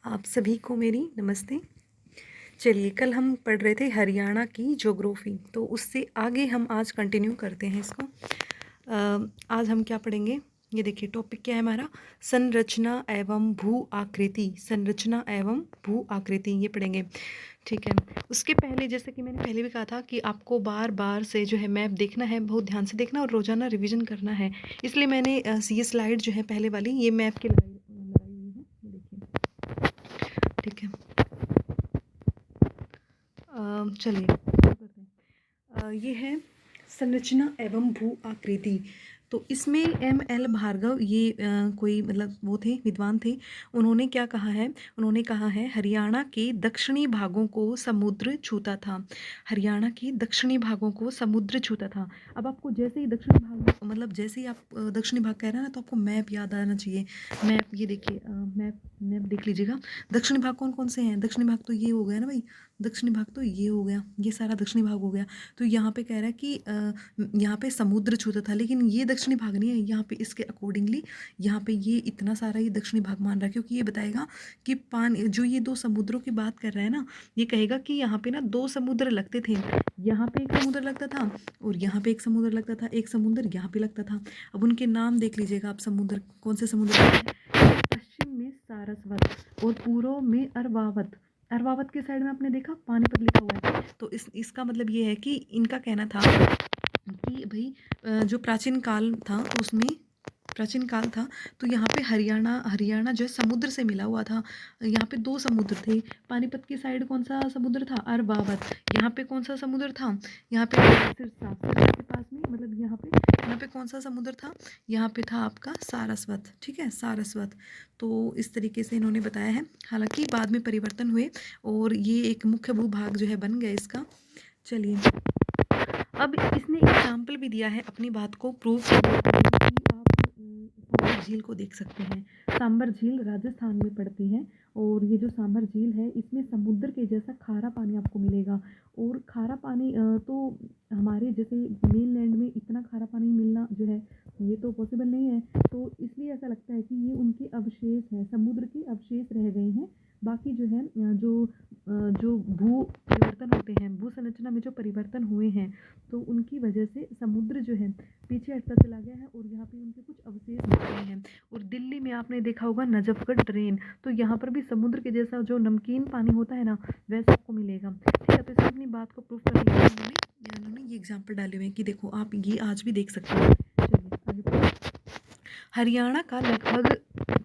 आप सभी को मेरी नमस्ते। चलिए, कल हम पढ़ रहे थे हरियाणा की ज्योग्राफी, तो उससे आगे हम आज कंटिन्यू करते हैं इसको। आज हम क्या पढ़ेंगे, ये देखिए टॉपिक क्या है हमारा, संरचना एवं भू आकृति। संरचना एवं भू आकृति ये पढ़ेंगे, ठीक है। उसके पहले, जैसे कि मैंने पहले भी कहा था कि आपको बार बार से जो है मैप देखना है, बहुत ध्यान से देखना और रोजाना रिवीजन करना है। इसलिए मैंने ये स्लाइड जो है पहले वाली, ये मैप की लगाई हुई है, ये देखिए, ठीक है। चलिए शुरू करते हैं। ये है संरचना एवं भू आकृति। तो इसमें M.L. भार्गव, ये कोई मतलब वो थे, विद्वान थे। उन्होंने क्या कहा है, उन्होंने कहा है हरियाणा के दक्षिणी भागों को समुद्र छूता था। हरियाणा के दक्षिणी भागों को समुद्र छूता था। अब आपको जैसे ही दक्षिणी भाग, मतलब जैसे ही आप दक्षिणी भाग कह रहे हैं ना, तो आपको मैप याद आना चाहिए। मैप, ये देखिए, मैप मैप देख लीजिएगा। दक्षिणी भाग कौन कौन से हैं? दक्षिणी भाग तो ये हो गया ना भाई, दक्षिणी भाग तो ये हो गया, ये सारा दक्षिणी भाग हो गया। तो यहाँ पे कह रहा है कि यहाँ पे समुद्र छूता था, लेकिन ये दक्षिणी भाग नहीं है। यहाँ पे इसके अकॉर्डिंगली यहाँ पे ये इतना सारा ये दक्षिणी भाग मान रहा है, क्योंकि ये बताएगा कि पानी, जो ये दो समुद्रों की बात कर रहा है ना, ये कहेगा कि यहाँ पे ना दो समुद्र लगते थे। यहाँ पे एक समुद्र लगता था और यहाँ पे एक समुद्र लगता था, एक समुद्र यहाँ पे लगता था। अब उनके नाम देख लीजिएगा आप, समुद्र कौन से समुद्र हैं? पश्चिम में सारस्वत और पूर्व में अरवावत। अरवावत के साइड में आपने देखा पानीपत लिखा हुआ है। तो इसका मतलब ये है कि इनका कहना था कि भाई जो प्राचीन काल था उसमें, प्राचीन काल था तो यहाँ पे हरियाणा हरियाणा जो है समुद्र से मिला हुआ था। यहाँ पे दो समुद्र थे। पानीपत की साइड कौन सा समुद्र था? अरबावत। यहाँ पे कौन सा समुद्र था? यहाँ पे सिरसा, सिरसा के पास में, मतलब यहाँ पे कौन सा समुद्र था? यहाँ पे था आपका सारस्वत, ठीक है, सारस्वत। तो इस तरीके से इन्होंने बताया है। हालांकि बाद में परिवर्तन हुए और ये एक मुख्य भूभाग जो है बन गया इसका। चलिए, अब इसने एग्जाम्पल भी दिया है अपनी बात को प्रूव करने के लिए कि आप सांबर झील को देख सकते हैं। सांबर झील राजस्थान में पड़ती है और ये जो सांबर झील है, इसमें समुद्र के जैसा खारा पानी आपको मिलेगा। और खारा पानी तो हमारे जैसे मेन लैंड में इतना खारा पानी मिलना जो है, ये तो पॉसिबल नहीं है। तो इसलिए ऐसा लगता है कि ये उनके अवशेष हैं, समुद्र के अवशेष रह गए हैं। बाकी जो है जो भू परिवर्तन होते हैं, भू संरचना में जो परिवर्तन हुए हैं, तो उनकी वजह से समुद्र जो है पीछे हटता चला गया है और यहाँ पे उनके कुछ अवशेष मिल गए हैं। और दिल्ली में आपने देखा होगा नजफगढ़ ड्रेन, तो यहाँ पर भी समुद्र के जैसा जो नमकीन पानी होता है ना, वैसा आपको मिलेगा। ठीक है, तो इसमें अपनी बात को प्रूफ करने के लिए उन्होंने ये एग्जाम्पल डाले हुए हैं कि देखो आप ये आज भी देख सकते हैं। चलिए आगे बढ़ो। हरियाणा का लगभग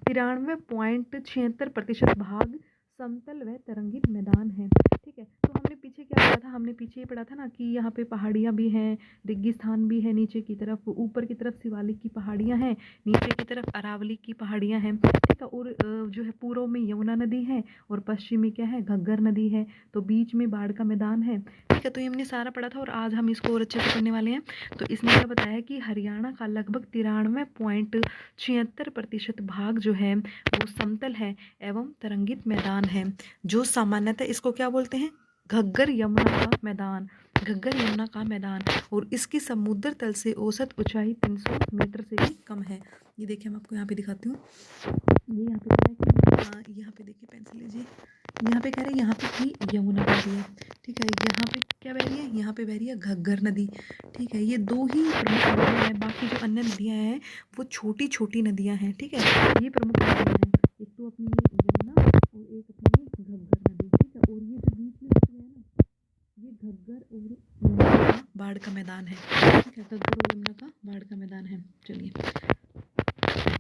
93.76% भाग समतल व तरंगित मैदान है। ठीक है, तो हमने पीछे क्या पढ़ा था? हमने पीछे ये पढ़ा था ना कि यहाँ पे पहाड़ियाँ भी हैं, रेगिस्तान भी है, नीचे की तरफ, ऊपर की तरफ शिवालिक की पहाड़ियाँ हैं, नीचे की तरफ अरावली की पहाड़ियाँ हैं। ठीक है, और जो है पूर्व में यमुना नदी है और पश्चिम में क्या है? घग्गर नदी है। तो बीच में बाढ़ का मैदान है। ठीक है, तो ये हमने सारा पढ़ा था और आज हम इसको और अच्छे से पढ़ने वाले हैं। तो इसने क्या बताया कि हरियाणा का लगभग 93.76% भाग जो है वो समतल है एवं तरंगित मैदान है, जो सामान्यतः इसको क्या बोलते हैं? घग्गर यमुना का मैदान। घग्गर यमुना का मैदान। और इसकी समुद्र तल से औसत ऊंचाई 300 मीटर से भी कम है। ये देखिए, मैं आपको यहाँ पे दिखाती हूँ। ये यहाँ पे कह रहा है कि यहाँ पे देखिए, पेंसिल लीजिए, यहाँ पे कह रहे हैं यहाँ पे की यमुना बह रही है। ठीक है, यहाँ पे क्या बह रही है? यहाँ पे बह रही है घग्गर नदी। ठीक है, ये दो ही प्रमुख नदियाँ हैं, बाकी जो अन्य नदियाँ हैं वो छोटी छोटी नदियाँ हैं। ठीक है, ये प्रमुख नदियाँ हैं, एक तो अपनी ये यमुना और एक अपनी ये घग्गर नदी। ठीक है, और ये जो बीच में बच गया है ना, ये घग्गर और यमुना का बाढ़ का मैदान है। ठीक है, घग्गर और यमुना का बाढ़ का मैदान है। चलिए,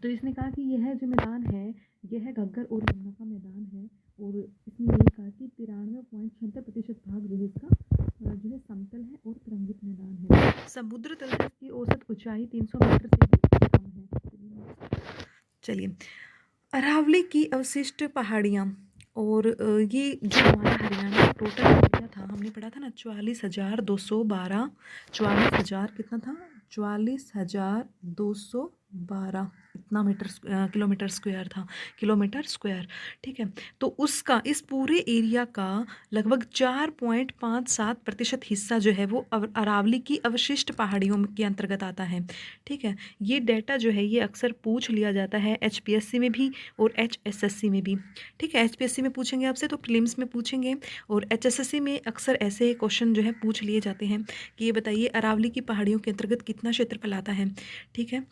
तो इसने कहा कि यह जो मैदान है, यह घग्गर और यमुना का मैदान है। और इसने ये कहा कि 93.76% भाग जो है इसका जो है समतल है और तरंगित मैदान है। समुद्र तल से इसकी औसत ऊंचाई 300 मीटर से भी कम है। चलिए, अरावली की अवशिष्ट पहाड़ियाँ। और ये जो हमारा हरियाणा का टोटल एरिया था, हमने पढ़ा था ना 44,212। 44,000 कितना था? 44,212। इतना किलोमीटर स्क्वायर था, किलोमीटर स्क्वायर, ठीक है। तो उसका इस पूरे एरिया का लगभग 4.57% हिस्सा जो है वो अरावली की अवशिष्ट पहाड़ियों के अंतर्गत आता है, ठीक है। ये डेटा जो है ये अक्सर पूछ लिया जाता है HPSC में भी और HSSC में भी, ठीक है। HPSC में पूछेंगे आपसे तो प्रीलिम्स में पूछेंगे, और HSSC में अक्सर ऐसे क्वेश्चन जो है पूछ लिए जाते हैं कि ये बताइए अरावली की पहाड़ियों के अंतर्गत कितना क्षेत्रफल आता है, ठीक है।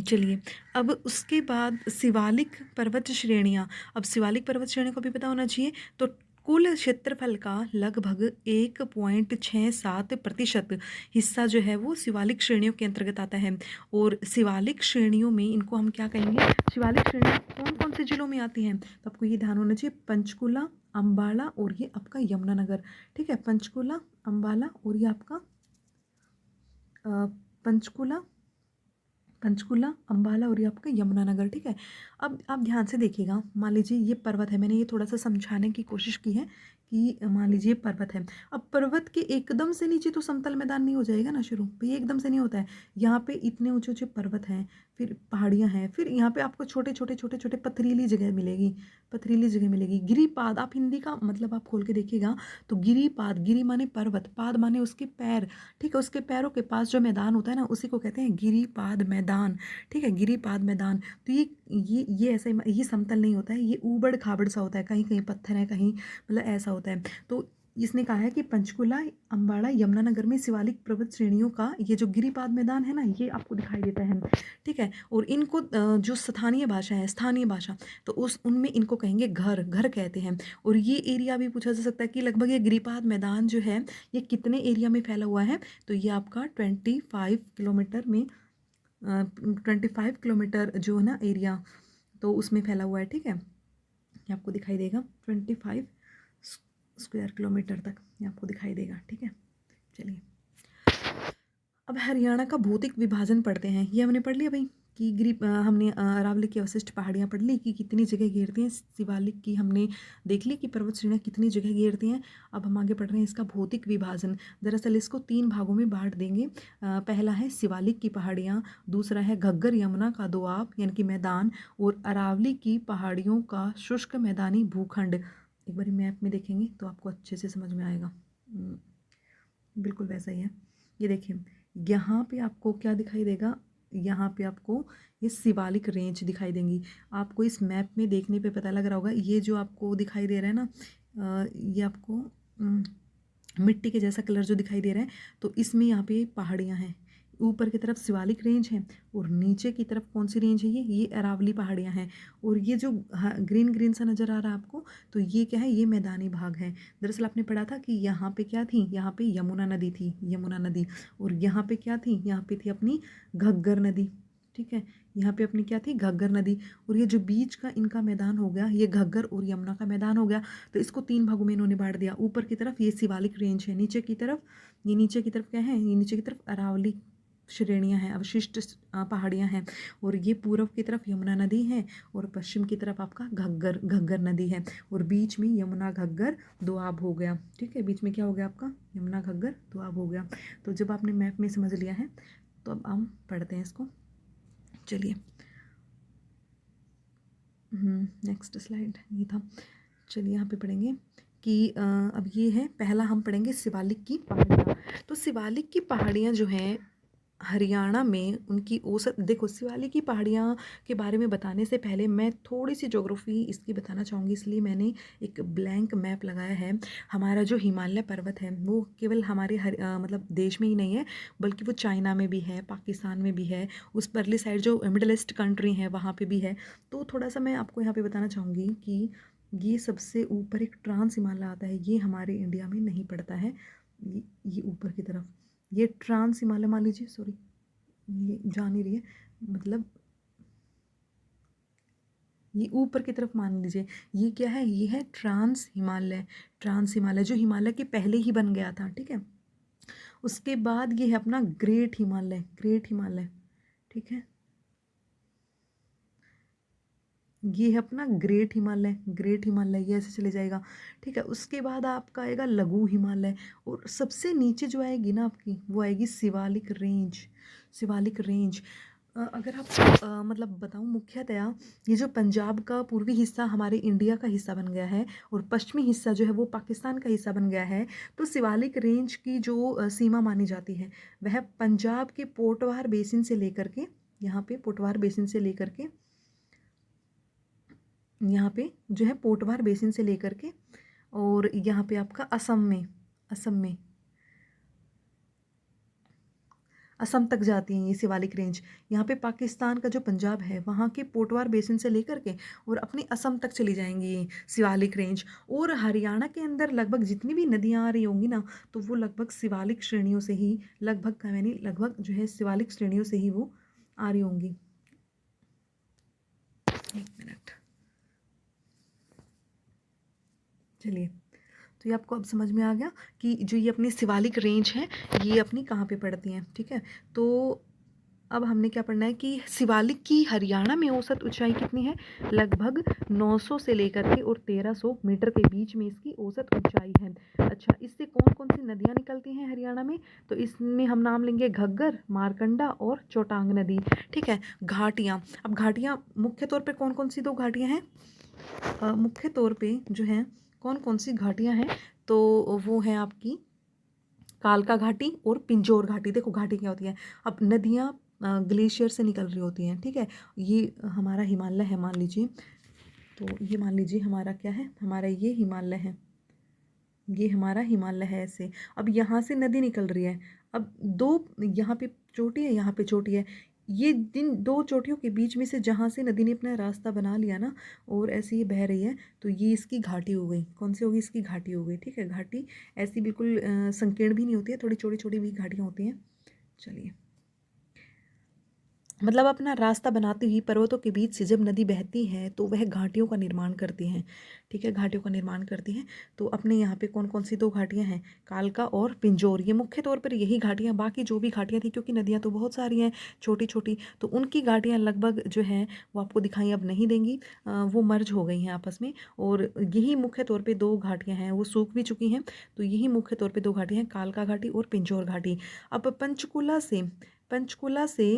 चलिए, अब उसके बाद शिवालिक पर्वत श्रेणियाँ। अब शिवालिक पर्वत श्रेणियों को भी पता होना चाहिए। तो कुल क्षेत्रफल का लगभग 1.67% हिस्सा जो है वो शिवालिक श्रेणियों के अंतर्गत आता है। और शिवालिक श्रेणियों में इनको हम क्या कहेंगे, शिवालिक श्रेणियाँ कौन कौन से जिलों में आती हैं, तो आपको ये ध्यान होना चाहिए, पंचकुला, अम्बाला और ये आपका यमुनानगर, ठीक है। पंचकुला, अम्बाला और ये आपका पंचकुला, अम्बाला और ये आपका यमुनानगर, ठीक है। अब आप ध्यान से देखिएगा, मान लीजिए ये पर्वत है, मैंने ये थोड़ा सा समझाने की कोशिश की है कि मान लीजिए पर्वत है। अब पर्वत के एकदम से नीचे तो समतल मैदान नहीं हो जाएगा ना शुरू, तो ये एकदम से नहीं होता है। यहाँ पे इतने ऊंचे ऊंचे पर्वत हैं, फिर पहाड़ियाँ हैं, फिर यहाँ पे आपको छोटे छोटे छोटे छोटे पथरीली जगह मिलेगी, पथरीली जगह मिलेगी। गिरिपाद, आप हिंदी का मतलब आप खोल के देखिएगा तो गिरिपाद, गिरी माने पर्वत, पाद माने उसके पैर, ठीक है। उसके पैरों के पास जो मैदान होता है ना उसी को कहते हैं गिरिपाद मैदान, ठीक है, गिरिपाद मैदान। तो ये ऐसा ये समतल नहीं होता है, ये ऊबड़ खाबड़ सा होता है, कहीं कहीं पत्थर है, कहीं मतलब ऐसा होता है। तो इसने कहा है कि पंचकुला, अम्बाड़ा, यमुनानगर में शिवालिक पर्वत श्रेणियों का ये जो गिरिपाद मैदान है ना ये आपको दिखाई देता है, ठीक है। और इनको जो स्थानीय भाषा है, स्थानीय भाषा, तो उनमें इनको कहेंगे घर, घर कहते हैं। और ये एरिया भी पूछा जा सकता है कि लगभग ये गिरिपाद मैदान जो है ये कितने एरिया में फैला हुआ है, तो ये आपका 25 किलोमीटर में 25 किलोमीटर जो है ना एरिया, तो उसमें फैला हुआ है, ठीक है। ये आपको दिखाई देगा 25 स्क्वायर किलोमीटर तक ये आपको दिखाई देगा, ठीक है। चलिए, अब हरियाणा का भौतिक विभाजन पढ़ते हैं। ये हमने पढ़ लिया भाई कि हमने अरावली की अवशिष्ट पहाड़ियाँ पढ़ ली कि कितनी जगह घेरती हैं। शिवालिक की हमने देख ली कि पर्वत श्रेणियाँ कितनी जगह घेरती हैं। अब हम आगे पढ़ रहे हैं इसका भौतिक विभाजन। दरअसल इसको 3 भागों में बांट देंगे। पहला है शिवालिक की पहाड़ियाँ, दूसरा है घग्गर यमुना का दोआब यानी कि मैदान, और अरावली की पहाड़ियों का शुष्क मैदानी भूखंड। एक बार मैप में देखेंगे तो आपको अच्छे से समझ में आएगा। बिल्कुल वैसा ही है। ये देखिए, यहाँ पे आपको क्या दिखाई देगा, यहाँ पे आपको ये शिवालिक रेंज दिखाई देंगी। आपको इस मैप में देखने पे पता लग रहा होगा, ये जो आपको दिखाई दे रहा है ना, ये आपको मिट्टी के जैसा कलर जो दिखाई दे रहा है, तो इसमें यहाँ पे पहाड़ियाँ हैं। ऊपर की तरफ शिवालिक रेंज है और नीचे की तरफ कौन सी रेंज है, ये अरावली पहाड़ियाँ हैं। और ये जो ग्रीन ग्रीन सा नज़र आ रहा है आपको, तो ये क्या है, ये मैदानी भाग है। दरअसल आपने पढ़ा था कि यहाँ पे क्या थी, यहाँ पे यमुना नदी थी, यमुना नदी। और यहाँ पे क्या थी, यहाँ पे थी अपनी घग्गर नदी, ठीक है। यहाँ पे अपनी क्या थी, घग्गर नदी। और ये जो बीच का इनका मैदान हो गया, ये घग्गर और यमुना का मैदान हो गया। तो इसको 3 भागों में इन्होंने बांट दिया। ऊपर की तरफ ये शिवालिक रेंज है, नीचे की तरफ, ये नीचे की तरफ क्या है, ये नीचे की तरफ अरावली श्रेणियाँ हैं, अवशिष्ट पहाड़ियाँ हैं। और ये पूर्व की तरफ यमुना नदी है और पश्चिम की तरफ आपका घग्गर नदी है। और बीच में यमुना घग्गर दोआब हो गया, ठीक है। बीच में क्या हो गया आपका, यमुना घग्गर दोआब हो गया। तो जब आपने मैप में समझ लिया है तो अब हम पढ़ते हैं इसको। चलिए, नेक्स्ट स्लाइड ये था। चलिए, यहाँ पे पढ़ेंगे कि अब ये है, पहला हम पढ़ेंगे शिवालिक की पहाड़ियाँ। तो शिवालिक की पहाड़ियाँ जो हैं हरियाणा में, उनकी औसत, देखो शिवालिक की पहाड़ियाँ के बारे में बताने से पहले मैं थोड़ी सी ज्योग्राफी इसकी बताना चाहूँगी, इसलिए मैंने एक ब्लैंक मैप लगाया है। हमारा जो हिमालय पर्वत है वो केवल हमारे मतलब देश में ही नहीं है, बल्कि वो चाइना में भी है, पाकिस्तान में भी है, उस परली साइड जो मिडल ईस्ट कंट्री है वहाँ पे भी है। तो थोड़ा सा मैं आपको यहाँ पे बताना चाहूँगी कि ये सबसे ऊपर एक ट्रांस हिमालय आता है, ये हमारे इंडिया में नहीं पड़ता है। ये ऊपर की तरफ, ये ट्रांस हिमालय मान लीजिए, सॉरी ये जा नहीं रही है, मतलब ये ऊपर की तरफ मान लीजिए, ये क्या है, ये है ट्रांस हिमालय। ट्रांस हिमालय जो हिमालय के पहले ही बन गया था, ठीक है। उसके बाद ये है अपना ग्रेट हिमालय, ग्रेट हिमालय, ठीक है। ये है अपना ग्रेट हिमालय, ग्रेट हिमालय, ये ऐसे चले जाएगा, ठीक है। उसके बाद आपका आएगा लघु हिमालय, और सबसे नीचे जो आएगी ना आपकी, वो आएगी शिवालिक रेंज, शिवालिक रेंज। अगर आपको मतलब बताऊँ मुख्यतया ये जो पंजाब का पूर्वी हिस्सा हमारे इंडिया का हिस्सा बन गया है और पश्चिमी हिस्सा जो है वो पाकिस्तान का हिस्सा बन गया है, तो शिवालिक रेंज की जो सीमा मानी जाती है वह पंजाब के पोटवार बेसिन से लेकर के, यहाँ पे पोटवार बेसिन से लेकर के, यहाँ पे जो है पोटवार बेसिन से लेकर के और यहाँ पे आपका असम में असम तक जाती हैं ये शिवालिक रेंज। यहाँ पे पाकिस्तान का जो पंजाब है वहाँ के पोटवार बेसिन से लेकर के और अपने असम तक चली जाएंगी ये शिवालिक रेंज। और हरियाणा के अंदर लगभग जितनी भी नदियाँ आ रही होंगी ना, तो वो लगभग शिवालिक श्रेणियों से ही लगभग जो है शिवालिक श्रेणियों से ही वो आ रही होंगी। एक मिनट, चलिए, तो ये आपको अब समझ में आ गया कि जो ये अपनी शिवालिक रेंज है ये अपनी कहाँ पे पड़ती हैं। ठीक है, तो अब हमने क्या पढ़ना है कि शिवालिक की हरियाणा में औसत ऊंचाई कितनी है, लगभग 900 से लेकर के और 1300 मीटर के बीच में इसकी औसत ऊंचाई है। अच्छा, इससे कौन कौन सी नदियाँ निकलती हैं हरियाणा में, तो इसमें हम नाम लेंगे घग्गर, मारकंडा और चौटांग नदी। ठीक है, घाटियाँ, अब घाटियाँ मुख्य तौर पे कौन कौन सी 2 घाटियाँ हैं, मुख्य तौर पे जो है कौन कौन सी घाटियाँ हैं, तो वो है आपकी कालका घाटी और पिंजौर घाटी। देखो घाटी क्या होती है, अब नदियाँ ग्लेशियर से निकल रही होती हैं। ठीक है, ये हमारा हिमालय है मान लीजिए, तो ये मान लीजिए हमारा क्या है, हमारा ये हिमालय है, ये हमारा हिमालय है ऐसे। अब यहाँ से नदी निकल रही है, अब 2 यहाँ पे चोटी है, यहाँ पे चोटी है, ये जिन 2 चोटियों के बीच में से जहाँ से नदी ने अपना रास्ता बना लिया ना और ऐसे ये बह रही है, तो ये इसकी घाटी हो गई। कौन सी होगी, इसकी घाटी हो गई। ठीक है, घाटी ऐसी बिल्कुल संकीर्ण भी नहीं होती है, थोड़ी छोटी छोटी भी घाटियाँ होती हैं। चलिए, मतलब अपना रास्ता बनाती हुई पर्वतों के बीच से जब नदी बहती है तो वह घाटियों का निर्माण करती हैं। ठीक है, घाटियों का निर्माण करती हैं। तो अपने यहाँ पे कौन कौन सी 2 घाटियाँ हैं, कालका और पिंजौर, ये मुख्य तौर पर यही घाटियाँ, बाकी जो भी घाटियाँ थी क्योंकि नदियाँ तो बहुत सारी हैं छोटी छोटी, तो उनकी घाटियाँ लगभग जो हैं वो आपको दिखाई अब नहीं देंगी, वो मर्ज हो गई हैं आपस में। और यही मुख्य तौर पर 2 घाटियाँ हैं, वो सूख भी चुकी हैं, तो यही मुख्य तौर पर 2 घाटियाँ हैं, कालका घाटी और पिंजौर घाटी। अब पंचकुला से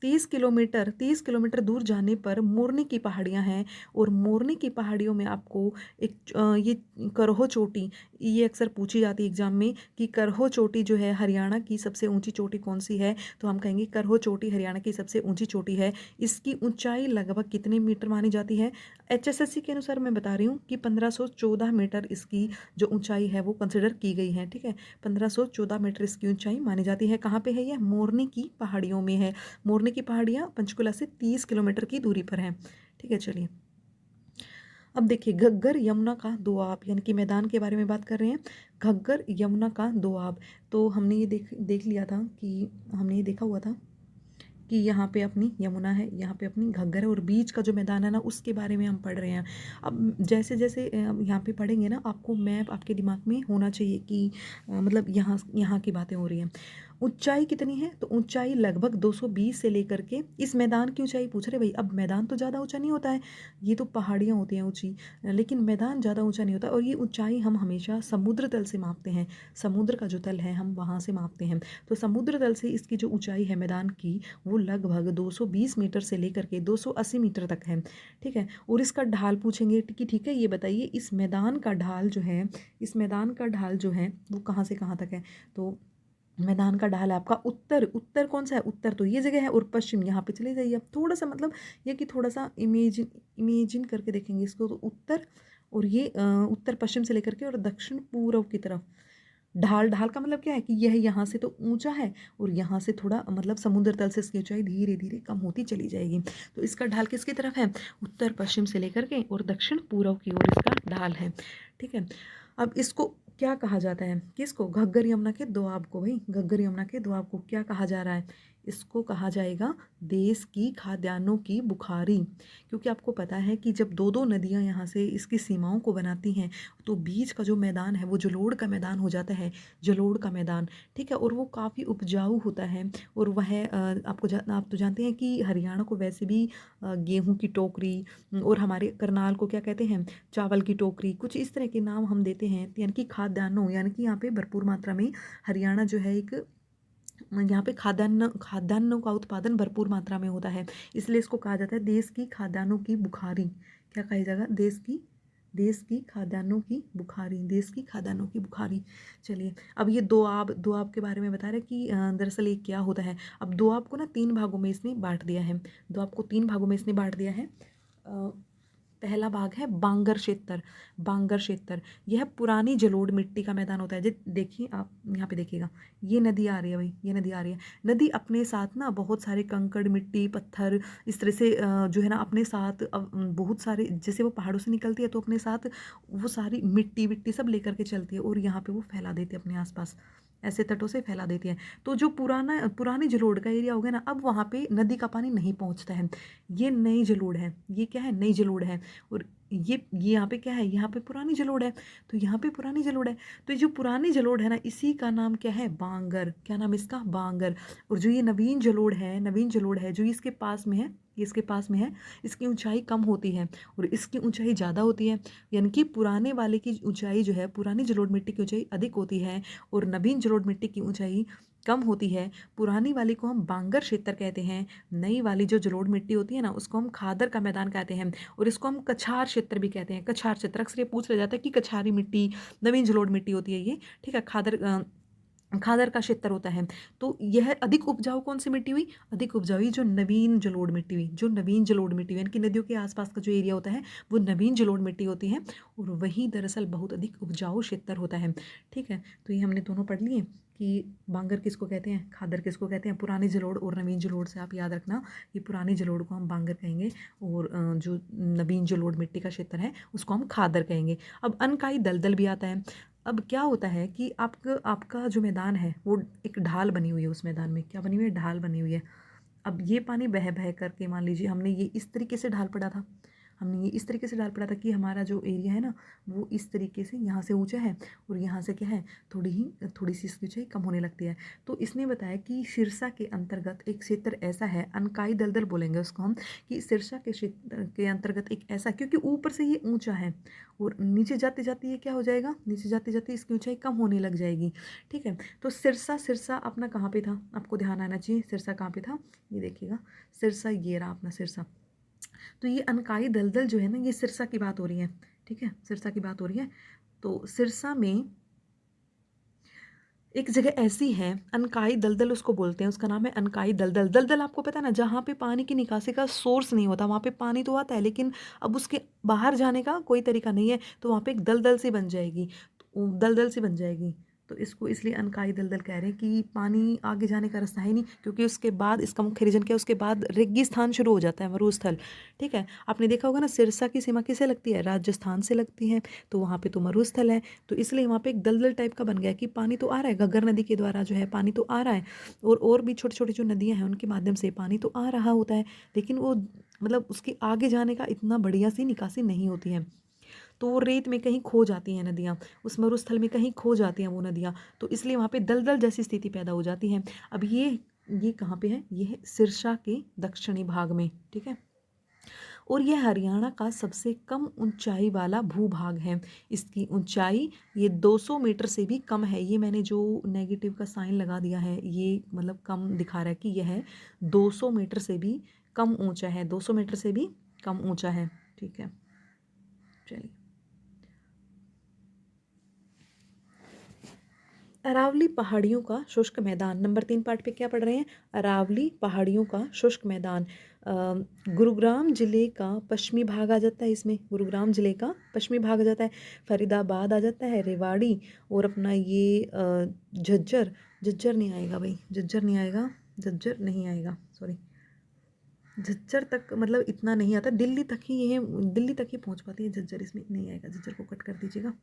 30 किलोमीटर दूर जाने पर मोरनी की पहाड़ियाँ हैं और मोरनी की पहाड़ियों में आपको ये करहो चोटी, ये अक्सर पूछी जाती है एग्जाम में कि करहो चोटी जो है हरियाणा की सबसे ऊंची चोटी कौन सी है, तो हम कहेंगे करहो चोटी हरियाणा की सबसे ऊंची चोटी है। इसकी ऊंचाई लगभग कितने मीटर मानी जाती है, HSSC के अनुसार मैं बता रही हूँ कि 1514 मीटर इसकी जो ऊंचाई है वो कंसिडर की गई है। ठीक है, 1514 मीटर इसकी ऊंचाई मानी जाती है। कहाँ पे है ये, मोरनी की पहाड़ियों में है। मोरनी की पहाड़ियाँ पंचकुला से 30 किलोमीटर की दूरी पर हैं। ठीक है, चलिए, अब देखिए घग्गर यमुना का दोआब यानी कि मैदान के बारे में बात कर रहे हैं। घग्गर यमुना का दोआब, तो हमने ये देख लिया था कि हमने ये देखा हुआ था कि यहाँ पे अपनी यमुना है, यहाँ पे अपनी घग्गर है और बीच का जो मैदान है ना उसके बारे में हम पढ़ रहे हैं। अब जैसे जैसे यहाँ पे पढ़ेंगे ना, आपको मैप आपके दिमाग में होना चाहिए कि मतलब यहाँ यहाँ की बातें हो रही हैं। ऊंचाई कितनी है, तो ऊंचाई लगभग 220 से लेकर के, इस मैदान की ऊंचाई पूछ रहे भाई। अब मैदान तो ज़्यादा ऊंचा नहीं होता है, ये तो पहाड़ियाँ होती हैं ऊंची, लेकिन मैदान ज़्यादा ऊंचा नहीं होता। और ये ऊंचाई हम हमेशा समुद्र तल से मापते हैं, समुद्र का जो तल है हम वहाँ से मापते हैं। तो समुद्र तल से इसकी जो ऊंचाई है मैदान की वो लगभग 220 मीटर से लेकर के 280 मीटर तक है। ठीक है, और इसका ढाल पूछेंगे कि ठीक है ये बताइए इस मैदान का ढाल जो है, इस मैदान का ढाल जो है वो कहाँ से कहाँ तक है, तो मैदान का ढाल है आपका उत्तर, उत्तर कौन सा है, उत्तर तो ये जगह है, और पश्चिम यहाँ पे चले जाइए। अब थोड़ा सा मतलब ये कि थोड़ा सा इमेजिन करके देखेंगे इसको, तो उत्तर और ये उत्तर पश्चिम से लेकर के और दक्षिण पूर्व की तरफ ढाल, ढाल का मतलब क्या है कि यह यहाँ से तो ऊंचा है और यहाँ से थोड़ा मतलब समुद्र तल से इसकी ऊंचाई धीरे धीरे कम होती चली जाएगी। तो इसका ढाल किसकी तरफ है, उत्तर पश्चिम से लेकर के और दक्षिण पूर्व की ओर इसका ढाल है। ठीक है, अब इसको क्या कहा जाता है, किसको, घग्गर यमुना के दोआब को। भाई घग्गर यमुना के दोआब को क्या कहा जा रहा है, इसको कहा जाएगा देश की खाद्यान्नों की बुखारी। क्योंकि आपको पता है कि जब 2 नदियां यहाँ से इसकी सीमाओं को बनाती हैं तो बीच का जो मैदान है वो जलोढ़ का मैदान हो जाता है, जलोढ़ का मैदान। ठीक है, और वो काफ़ी उपजाऊ होता है। और वह आप तो जानते हैं कि हरियाणा को वैसे भी गेहूं की टोकरी और हमारे करनाल को क्या कहते हैं, चावल की टोकरी, कुछ इस तरह के नाम हम देते हैं। यानी कि खाद्यान्नों, यानी कि यहाँ पे भरपूर मात्रा में हरियाणा जो है एक यहाँ पे खाद्यान्नों का उत्पादन भरपूर मात्रा में होता है, इसलिए इसको कहा जाता है देश की खाद्यान्नों की बुखारी। क्या कहा जाएगा? देश की खाद्यान्नों की बुखारी, देश की खाद्यान्नों की बुखारी। चलिए, अब ये दोआब के बारे में बता रहे हैं कि दरअसल ये क्या होता है। अब दोआब को ना 3 भागों में इसने बांट दिया है। दोआब को 3 भागों में इसने बांट दिया है। पहला भाग है बांगर क्षेत्र। बांगर क्षेत्र यह पुरानी जलोढ़ मिट्टी का मैदान होता है। देखिए आप यहाँ पे देखिएगा, ये नदी आ रही है भाई, ये नदी आ रही है। नदी अपने साथ ना बहुत सारे कंकड़, मिट्टी, पत्थर इस तरह से जो है ना अपने साथ बहुत सारे, जैसे वो पहाड़ों से निकलती है तो अपने साथ वो सारी मिट्टी विट्टी सब लेकर के चलती है और यहाँ पे वो फैला देती है अपने आसपास, ऐसे तटों से फैला देती है। तो जो पुरानी जलोढ़ का एरिया हो गया ना, अब वहाँ पे नदी का पानी नहीं पहुँचता है। ये नई जलोढ़ है, ये क्या है? नई जलोढ़ है। और ये यहाँ पे क्या है? यहाँ पे पुरानी जलोढ़ है। तो यहाँ पे पुरानी जलोढ़ है, तो ये जो पुरानी जलोढ़ है ना, इसी का नाम क्या है? बांगर। क्या नाम इसका? बांगर। और जो ये नवीन जलोढ़ है जो इसके पास में है, ये इसके पास में है, इसकी ऊंचाई कम होती है और इसकी ऊंचाई ज़्यादा होती है। यानी कि पुराने वाले की ऊंचाई जो है, पुरानी जलोढ़ मिट्टी की ऊंचाई अधिक होती है और नवीन जलोढ़ मिट्टी की ऊंचाई कम होती है। पुरानी वाली को हम बांगर क्षेत्र कहते हैं, नई वाली जो जलोढ़ मिट्टी होती है ना, उसको हम खादर का मैदान कहते हैं और इसको हम कछार क्षेत्र भी कहते हैं। कछार क्षेत्र अक्सर ये पूछ लिया जाता है कि कछारी मिट्टी, नवीन जलोढ़ मिट्टी होती है ये, ठीक है। खादर का क्षेत्र होता है। तो यह अधिक उपजाऊ कौन सी मिट्टी हुई? अधिक उपजाऊ जो नवीन जलोढ़ मिट्टी हुई, जो नवीन जलोढ़ मिट्टी हुई, यानी कि नदियों के आसपास का जो एरिया होता है वो नवीन जलोढ़ मिट्टी होती है और वही दरअसल बहुत अधिक उपजाऊ क्षेत्र होता है, ठीक है। तो ये हमने दोनों पढ़ लिए कि बांगर किसको कहते हैं, खादर किसको कहते हैं। पुरानी जलोढ़ और नवीन जलोढ़ से आप याद रखना कि पुरानी जलोढ़ को हम बांगर कहेंगे और जो नवीन जलोढ़ मिट्टी का क्षेत्र है उसको हम खादर कहेंगे। अब अनकाई दलदल भी आता है। अब क्या होता है कि आपका जो मैदान है वो एक ढाल बनी हुई है, उस मैदान में क्या बनी हुई है? ढाल बनी हुई है। अब ये पानी बह बह करके, मान लीजिए हमने ये इस तरीके से ढाल पड़ा था, हमने ये इस तरीके से ढाल पड़ा था कि हमारा जो एरिया है ना वो इस तरीके से यहाँ से ऊंचा है और यहाँ से क्या है, थोड़ी सी इसकी ऊंचाई कम होने लगती है। तो इसने बताया कि सिरसा के अंतर्गत एक क्षेत्र ऐसा है, अनकाई दलदल बोलेंगे उसको हम, कि सिरसा के क्षेत्र के अंतर्गत एक ऐसा, क्योंकि ऊपर से ये ऊंचा है और नीचे जाते जाते ये क्या हो जाएगा, नीचे जाते जाते इसकी ऊंचाई कम होने लग जाएगी, ठीक है। तो सिरसा अपना कहाँ पे था? आपको ध्यान आना चाहिए, सिरसा कहाँ पे था, ये देखिएगा, सिरसा ये रहा अपना सिरसा। तो ये अनकाई दलदल जो है ना, ये सिरसा की बात हो रही है, ठीक है, सिरसा की बात हो रही है। तो सिरसा में एक जगह ऐसी है, अनकाई दलदल उसको बोलते हैं, उसका नाम है अनकाई दलदल। दलदल आपको पता है ना, जहाँ पे पानी की निकासी का सोर्स नहीं होता, वहाँ पे पानी तो आता है लेकिन अब उसके बाहर जाने का कोई तरीका नहीं है, तो वहाँ पे एक दलदल सी बन जाएगी, दलदल सी बन जाएगी। तो इसको इसलिए अनकाई दलदल कह रहे हैं कि पानी आगे जाने का रास्ता है नहीं, क्योंकि उसके बाद इसका मुख्य रीजन क्या है, उसके बाद रेगिस्तान शुरू हो जाता है, मरुस्थल, ठीक है। आपने देखा होगा ना, सिरसा की सीमा किससे लगती है? राजस्थान से लगती है, तो वहाँ पे तो मरुस्थल है, तो इसलिए वहाँ पे एक दलदल टाइप का बन गया कि पानी तो आ रहा है, घग्गर नदी के द्वारा जो है पानी तो आ रहा है और भी छोटी छोटी जो नदियाँ हैं उनके माध्यम से पानी तो आ रहा होता है, लेकिन वो मतलब उसके आगे जाने का इतना बढ़िया सी निकासी नहीं होती है, तो वो रेत में कहीं खो जाती हैं नदियाँ, उस मरुस्थल में कहीं खो जाती हैं वो नदियाँ, तो इसलिए वहाँ पे दलदल जैसी स्थिति पैदा हो जाती है। अब ये कहाँ पे है? ये है सिरसा के दक्षिणी भाग में, ठीक है। और यह हरियाणा का सबसे कम ऊंचाई वाला भूभाग है। इसकी ऊंचाई ये 200 मीटर से भी कम है। ये मैंने जो नेगेटिव का साइन लगा दिया है, ये मतलब कम दिखा रहा है कि यह 200 मीटर से भी कम ऊंचा है, 200 मीटर से भी कम ऊंचा है, ठीक है। चलिए, अरावली पहाड़ियों का शुष्क मैदान, नंबर 3 पार्ट पे क्या पढ़ रहे हैं? अरावली पहाड़ियों का शुष्क मैदान। गुरुग्राम जिले का पश्चिमी भाग आ जाता है इसमें, गुरुग्राम जिले का पश्चिमी भाग आ जाता है, फरीदाबाद आ जाता है, रेवाड़ी और अपना ये झज्जर नहीं आएगा भाई, झज्जर नहीं आएगा, झज्जर नहीं आएगा, सॉरी, झज्जर तक मतलब इतना नहीं आता, दिल्ली तक ही ये, दिल्ली तक ही पहुंच पाती है झज्जर, इसमें नहीं आएगा, झज्जर को कट कर दीजिएगा,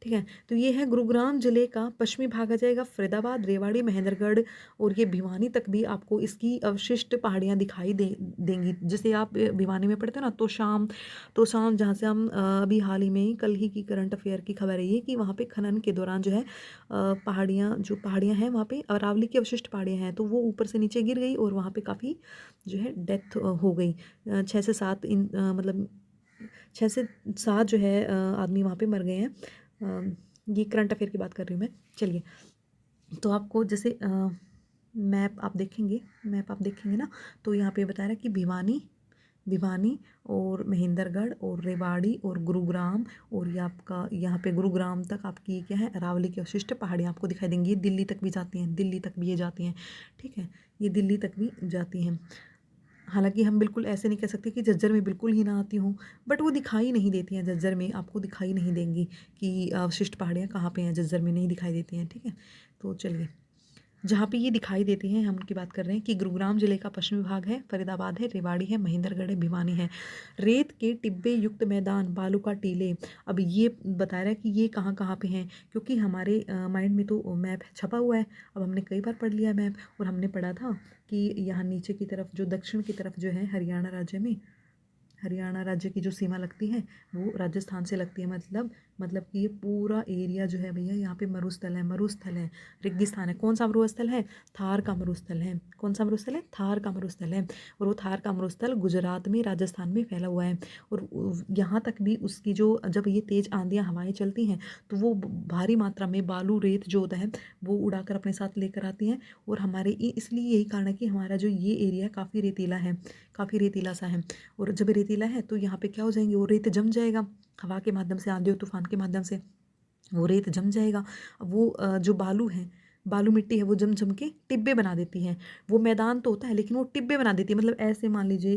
ठीक है। तो ये है गुरुग्राम जिले का पश्चिमी भाग आ जाएगा, फरीदाबाद, रेवाड़ी, महेंद्रगढ़ और ये भिवानी तक भी आपको इसकी अवशिष्ट पहाड़ियाँ दिखाई देंगी। जैसे आप भिवानी में पढ़ते हो ना, तो शाम जहाँ से हम अभी हाल ही में कल ही की करंट अफेयर की खबर है ये, कि वहाँ पे खनन के दौरान जो है पहाड़ियाँ हैं वहाँ पे, अरावली की अवशिष्ट पहाड़ियाँ हैं, तो वो ऊपर से नीचे गिर गई और वहाँ पे काफ़ी जो है डेथ हो गई, 6 से 7 मतलब 6 से 7 जो है आदमी वहाँ पे मर गए हैं। ये करंट अफेयर की बात कर रही हूँ मैं। चलिए, तो आपको जैसे मैप आप देखेंगे ना, तो यहाँ पे बता रहा है कि भिवानी भिवानी और महेंद्रगढ़ और रेवाड़ी और गुरुग्राम, और ये आपका यहाँ पे गुरुग्राम तक आपकी क्या है, अरावली की अवशिष्ट पहाड़ियाँ आपको दिखाई देंगी। ये दिल्ली तक भी जाती हैं, दिल्ली तक भी ये जाती हैं, ठीक है, ये दिल्ली तक भी जाती हैं। हालांकि हम बिल्कुल ऐसे नहीं कह सकते कि झज्जर में बिल्कुल ही ना आती हूँ, बट वो दिखाई नहीं देती हैं झज्जर में, आपको दिखाई नहीं देंगी कि अवशिष्ट पहाड़ियाँ कहाँ पे हैं, झज्जर में नहीं दिखाई देती हैं, ठीक है। तो चलिए, जहाँ पे ये दिखाई देती हैं हम उनकी बात कर रहे हैं कि गुरुग्राम जिले का पश्चिमी भाग है, फरीदाबाद है, रेवाड़ी है, महेंद्रगढ़ है, भिवानी है। रेत के टिब्बे युक्त मैदान, बालू का टीले। अब ये बता रहा है कि ये कहाँ कहाँ पे हैं, क्योंकि हमारे माइंड में तो मैप छपा हुआ है, अब हमने कई बार पढ़ लिया मैप, और हमने पढ़ा था कि यहाँ नीचे की तरफ जो दक्षिण की तरफ जो है हरियाणा राज्य में, हरियाणा राज्य की जो सीमा लगती है वो राजस्थान से लगती है, मतलब कि ये पूरा एरिया जो है भैया, यहाँ पे मरुस्थल है, रेगिस्तान है। कौन सा मरुस्थल है? थार का मरुस्थल है। कौन सा मरुस्थल है? थार का मरुस्थल है। और वो थार का मरुस्थल गुजरात में, राजस्थान में फैला हुआ है। और यहाँ तक भी उसकी जो, जब ये तेज़ आंधियाँ हवाएं चलती हैं तो वो भारी मात्रा में बालू रेत जो होता है वो उड़ाकर अपने साथ लेकर आती हैं। और हमारे इसलिए यही कारण है कि हमारा जो ये एरिया काफ़ी रेतीला है, काफ़ी रेतीला सा है। और जब रेतीला है तो यहाँ पे क्या हो जाएंगे, वो रेत जम जाएगा, हवा के माध्यम से, आंधी और तूफान के माध्यम से वो रेत जम जाएगा। अब वो जो बालू है, बालू मिट्टी है, वो जम जम के टिब्बे बना देती है। वो मैदान तो होता है लेकिन वो टिब्बे बना देती है, मतलब ऐसे मान लीजिए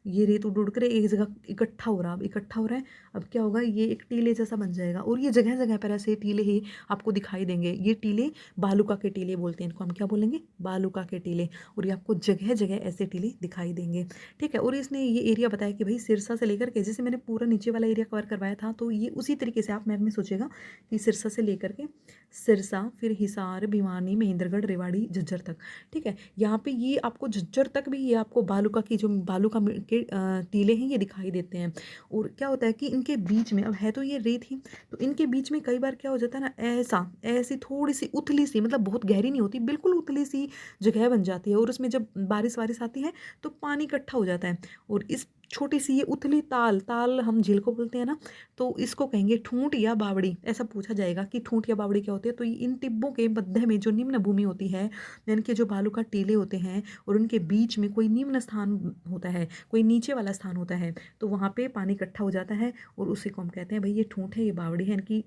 ये रेत उड़ उड़ कर एक जगह इकट्ठा हो रहा, अब इकट्ठा हो रहा है, अब क्या होगा, ये एक टीले जैसा बन जाएगा। और ये जगह जगह पर ऐसे टीले ही आपको दिखाई देंगे। ये टीले बालूका के टीले बोलते हैं इनको, हम क्या बोलेंगे, बालूका के टीले। और ये आपको जगह जगह ऐसे टीले दिखाई देंगे, ठीक है। और इसने ये एरिया बताया कि भाई सिरसा से लेकर के, जैसे मैंने पूरा नीचे वाला एरिया कवर करवाया था, तो ये उसी तरीके से आप मैप में सोचेगा कि सिरसा से लेकर के, सिरसा फिर हिसार, भिवानी, महेंद्रगढ़, रेवाड़ी, झज्जर तक, ठीक है। यहाँ पे ये आपको झज्जर तक भी ये आपको बालूका की जो बालूका के टीले हैं ये दिखाई देते हैं। और क्या होता है कि इनके बीच में, अब है तो ये रेत ही, तो इनके बीच में कई बार क्या हो जाता है ना, ऐसी थोड़ी सी उथली सी, मतलब बहुत गहरी नहीं होती, बिल्कुल उथली सी जगह बन जाती है। और उसमें जब बारिश वारिश आती है तो पानी इकट्ठा हो जाता है। और इस छोटी सी ये उथली ताल ताल हम झील को बोलते हैं ना, तो इसको कहेंगे ठूंठ या बावड़ी। ऐसा पूछा जाएगा कि ठूंठ या बावड़ी क्या होती है, तो इन टिब्बों के मध्य में जो निम्न भूमि होती है, इनके जो बालू का टीले होते हैं, और उनके बीच में कोई निम्न स्थान होता है, कोई नीचे वाला स्थान होता है, तो वहाँ पे पानी इकट्ठा हो जाता है। और उसी को हम कहते हैं भाई ये ठूंठ है, ये बावड़ी है, इनकी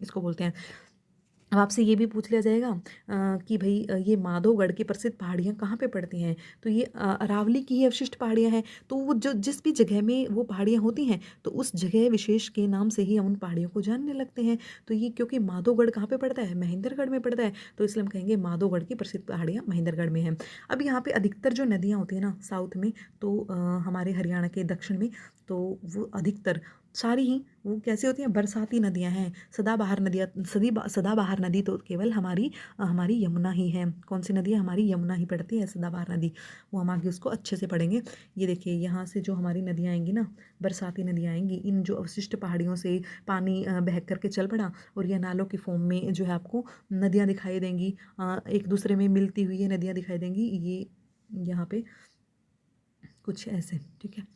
इसको बोलते हैं। अब आपसे ये भी पूछ लिया जाएगा कि भाई ये माधोगढ़ की प्रसिद्ध पहाड़ियाँ कहाँ पे पड़ती हैं, तो ये अरावली की ही अवशिष्ट पहाड़ियाँ हैं। तो वो जो जिस भी जगह में वो पहाड़ियाँ होती हैं, तो उस जगह विशेष के नाम से ही हम उन पहाड़ियों को जानने लगते हैं। तो ये क्योंकि माधोगढ़ कहाँ पे पड़ता है, महेंद्रगढ़ में पड़ता है, तो इसलिए हम कहेंगे माधोगढ़ की प्रसिद्ध पहाड़ियाँ महेंद्रगढ़ में हैं। अब यहाँ पे अधिकतर जो नदियाँ होती हैं ना साउथ में, तो हमारे हरियाणा के दक्षिण में, तो वो अधिकतर सारी ही वो कैसी होती हैं, बरसाती नदियाँ हैं, सदाबहार नदियाँ। सदाबहार नदी तो केवल हमारी यमुना ही है। कौन सी नदी है, हमारी यमुना ही पड़ती है सदाबहार नदी। वो हम आगे उसको अच्छे से पढ़ेंगे। ये देखिए, यहाँ से जो हमारी नदियाँ आएंगी ना, बरसाती नदियाँ आएंगी, इन जो अवशिष्ट पहाड़ियों से पानी बह करके चल पड़ा, और ये नालों की फॉर्म में जो है आपको नदियाँ दिखाई देंगी, एक दूसरे में मिलती हुई ये नदियाँ दिखाई देंगी। ये यहाँ पे कुछ ऐसे, ठीक है,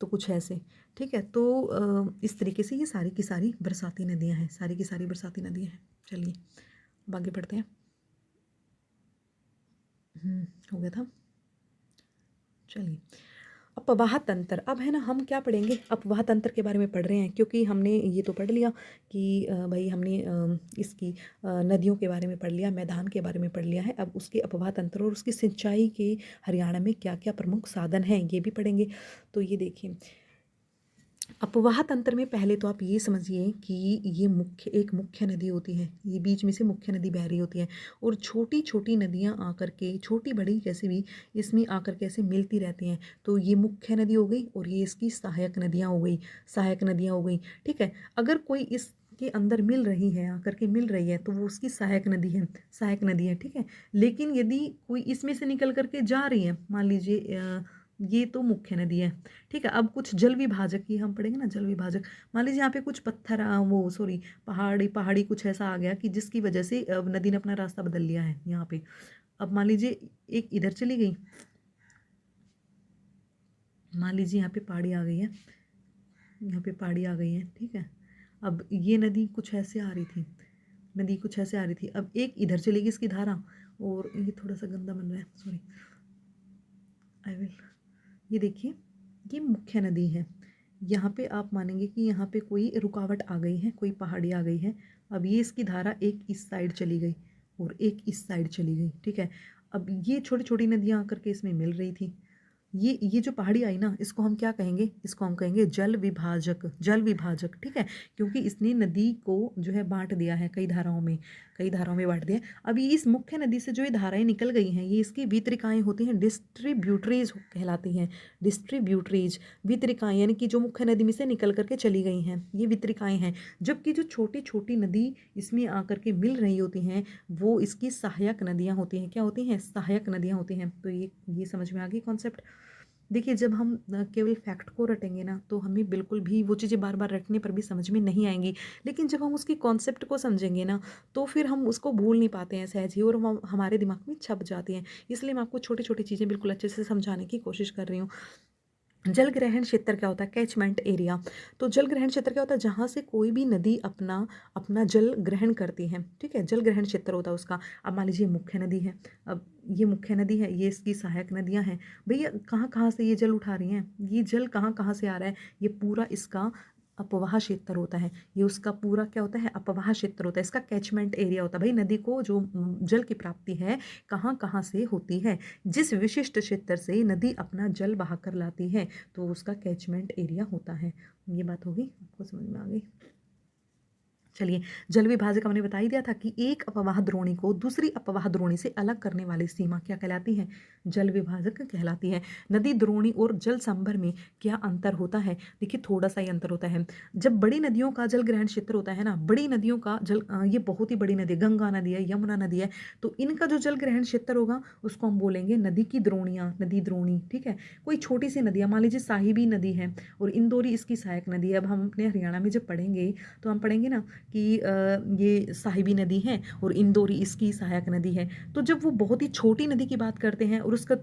तो कुछ ऐसे, ठीक है। तो इस तरीके से ये सारी की सारी बरसाती नदियाँ हैं, सारी की सारी बरसाती नदियाँ हैं। चलिए अब आगे बढ़ते हैं। हो गया था। चलिए, अपवाह तंत्र। अब है ना, हम क्या पढ़ेंगे, अपवाह तंत्र के बारे में पढ़ रहे हैं, क्योंकि हमने ये तो पढ़ लिया कि भाई हमने इसकी नदियों के बारे में पढ़ लिया, मैदान के बारे में पढ़ लिया है। अब उसके अपवाह तंत्र और उसकी सिंचाई के हरियाणा में क्या क्या प्रमुख साधन हैं ये भी पढ़ेंगे। तो ये देखिए, अपवाह तंत्र में पहले तो आप ये समझिए कि ये एक मुख्य नदी होती है, ये बीच में से मुख्य नदी बह रही होती है, और छोटी छोटी नदियाँ आकर के, छोटी बड़ी कैसे भी, इसमें आकर के ऐसे मिलती रहती हैं। तो ये मुख्य नदी हो गई, और ये इसकी सहायक नदियाँ हो गई, सहायक नदियाँ हो गई, ठीक है। अगर कोई इस के अंदर मिल रही है, आकर के मिल रही है, तो वो उसकी सहायक नदी है, सहायक नदी है, ठीक है। लेकिन यदि कोई इसमें से निकल करके जा रही है, मान लीजिए ये तो मुख्य नदी है, ठीक है। अब कुछ जल विभाजक की हम पढ़ेंगे ना, जल विभाजक। मान लीजिए यहाँ पे कुछ पत्थर वो सॉरी पहाड़ी पहाड़ी कुछ ऐसा आ गया कि जिसकी वजह से अब नदी ने अपना रास्ता बदल लिया है यहाँ पे। अब मान लीजिए एक इधर चली गई, मान लीजिए यहाँ पे पहाड़ी आ गई है, यहाँ पे पहाड़ी आ गई है, ठीक है। अब ये नदी कुछ ऐसे आ रही थी, नदी कुछ ऐसे आ रही थी, अब एक इधर चलेगी इसकी धारा, और ये थोड़ा सा गंदा बन रहा है, सॉरी, आई विल, ये देखिए ये मुख्य नदी है। यहाँ पे आप मानेंगे कि यहाँ पे कोई रुकावट आ गई है, कोई पहाड़ी आ गई है। अब ये इसकी धारा एक इस साइड चली गई और एक इस साइड चली गई, ठीक है। अब ये छोटी छोटी नदियाँ आकर के इसमें मिल रही थी। ये जो पहाड़ी आई ना, इसको हम क्या कहेंगे, इसको हम कहेंगे जल विभाजक, जल विभाजक, ठीक है। क्योंकि इसने नदी को जो है बांट दिया है कई धाराओं में, कई धाराओं में बांट दिया है। अभी इस मुख्य नदी से जो ये धाराएं निकल गई हैं, ये इसकी वितरिकाएं होती हैं, डिस्ट्रीब्यूटरीज कहलाती हैं, डिस्ट्रीब्यूटरीज, वितरिकाएं, यानी कि जो मुख्य नदी में से निकल करके चली गई हैं, ये वितरिकाएं हैं। जबकि जो छोटी छोटी नदी इसमें आकर के मिल रही होती हैं, वो इसकी सहायक नदियाँ होती हैं। क्या होती हैं? सहायक नदियाँ होती हैं। तो ये समझ में आ गई कॉन्सेप्ट। देखिए, जब हम केवल फैक्ट को रटेंगे ना, तो हमें बिल्कुल भी वो चीज़ें बार बार रटने पर भी समझ में नहीं आएंगी। लेकिन जब हम उसकी कॉन्सेप्ट को समझेंगे ना, तो फिर हम उसको भूल नहीं पाते हैं सहज ही, और हम हमारे दिमाग में छप जाती हैं। इसलिए मैं आपको छोटी छोटी चीज़ें बिल्कुल अच्छे से समझाने की कोशिश कर रही हूँ। जल ग्रहण क्षेत्र क्या होता है? Catchment area. तो जल ग्रहण क्षेत्र क्या होता है? जहाँ से कोई भी नदी अपना अपना जल ग्रहण करती है, ठीक है, जल ग्रहण क्षेत्र होता है उसका। अब मान लीजिए मुख्य नदी है, अब ये मुख्य नदी है, ये इसकी सहायक नदियाँ हैं। भैया कहाँ कहाँ से ये जल उठा रही हैं? ये जल कहाँ कहाँ से आ रहा है? ये पूरा इसका अपवाह क्षेत्र होता है। ये उसका पूरा क्या होता है? अपवाह क्षेत्र होता है, इसका कैचमेंट एरिया होता है। भाई नदी को जो जल की प्राप्ति है कहाँ कहाँ से होती है? जिस विशिष्ट क्षेत्र से नदी अपना जल बहा कर लाती है, तो उसका कैचमेंट एरिया होता है। ये बात होगी, आपको समझ में आ गई? चलिए, जल विभाजक हमने बता ही दिया था कि एक अपवाह द्रोणी को दूसरी अपवाह द्रोणी से अलग करने वाली सीमा क्या कहलाती है? जल विभाजक कहलाती है। नदी द्रोणी और जल संभर में क्या अंतर होता है? देखिए, थोड़ा सा ही अंतर होता है। जब बड़ी नदियों का जल ग्रहण क्षेत्र होता है ना, बड़ी नदियों का जल, ये बहुत ही बड़ी नदी, गंगा नदी है, यमुना नदी है, तो इनका जो जल ग्रहण क्षेत्र होगा उसको हम बोलेंगे नदी की द्रोणियाँ, नदी द्रोणी, ठीक है। कोई छोटी सी नदियाँ, मान लीजिए साहिबी नदी है और इंदौरी इसकी सहायक नदी है। अब हम अपने हरियाणा में जब पढ़ेंगे तो हम पढ़ेंगे ना कि ये साहिबी नदी है और इंदौरी इसकी सहायक नदी है। तो जब वो बहुत ही छोटी नदी की बात करते हैं और उसकी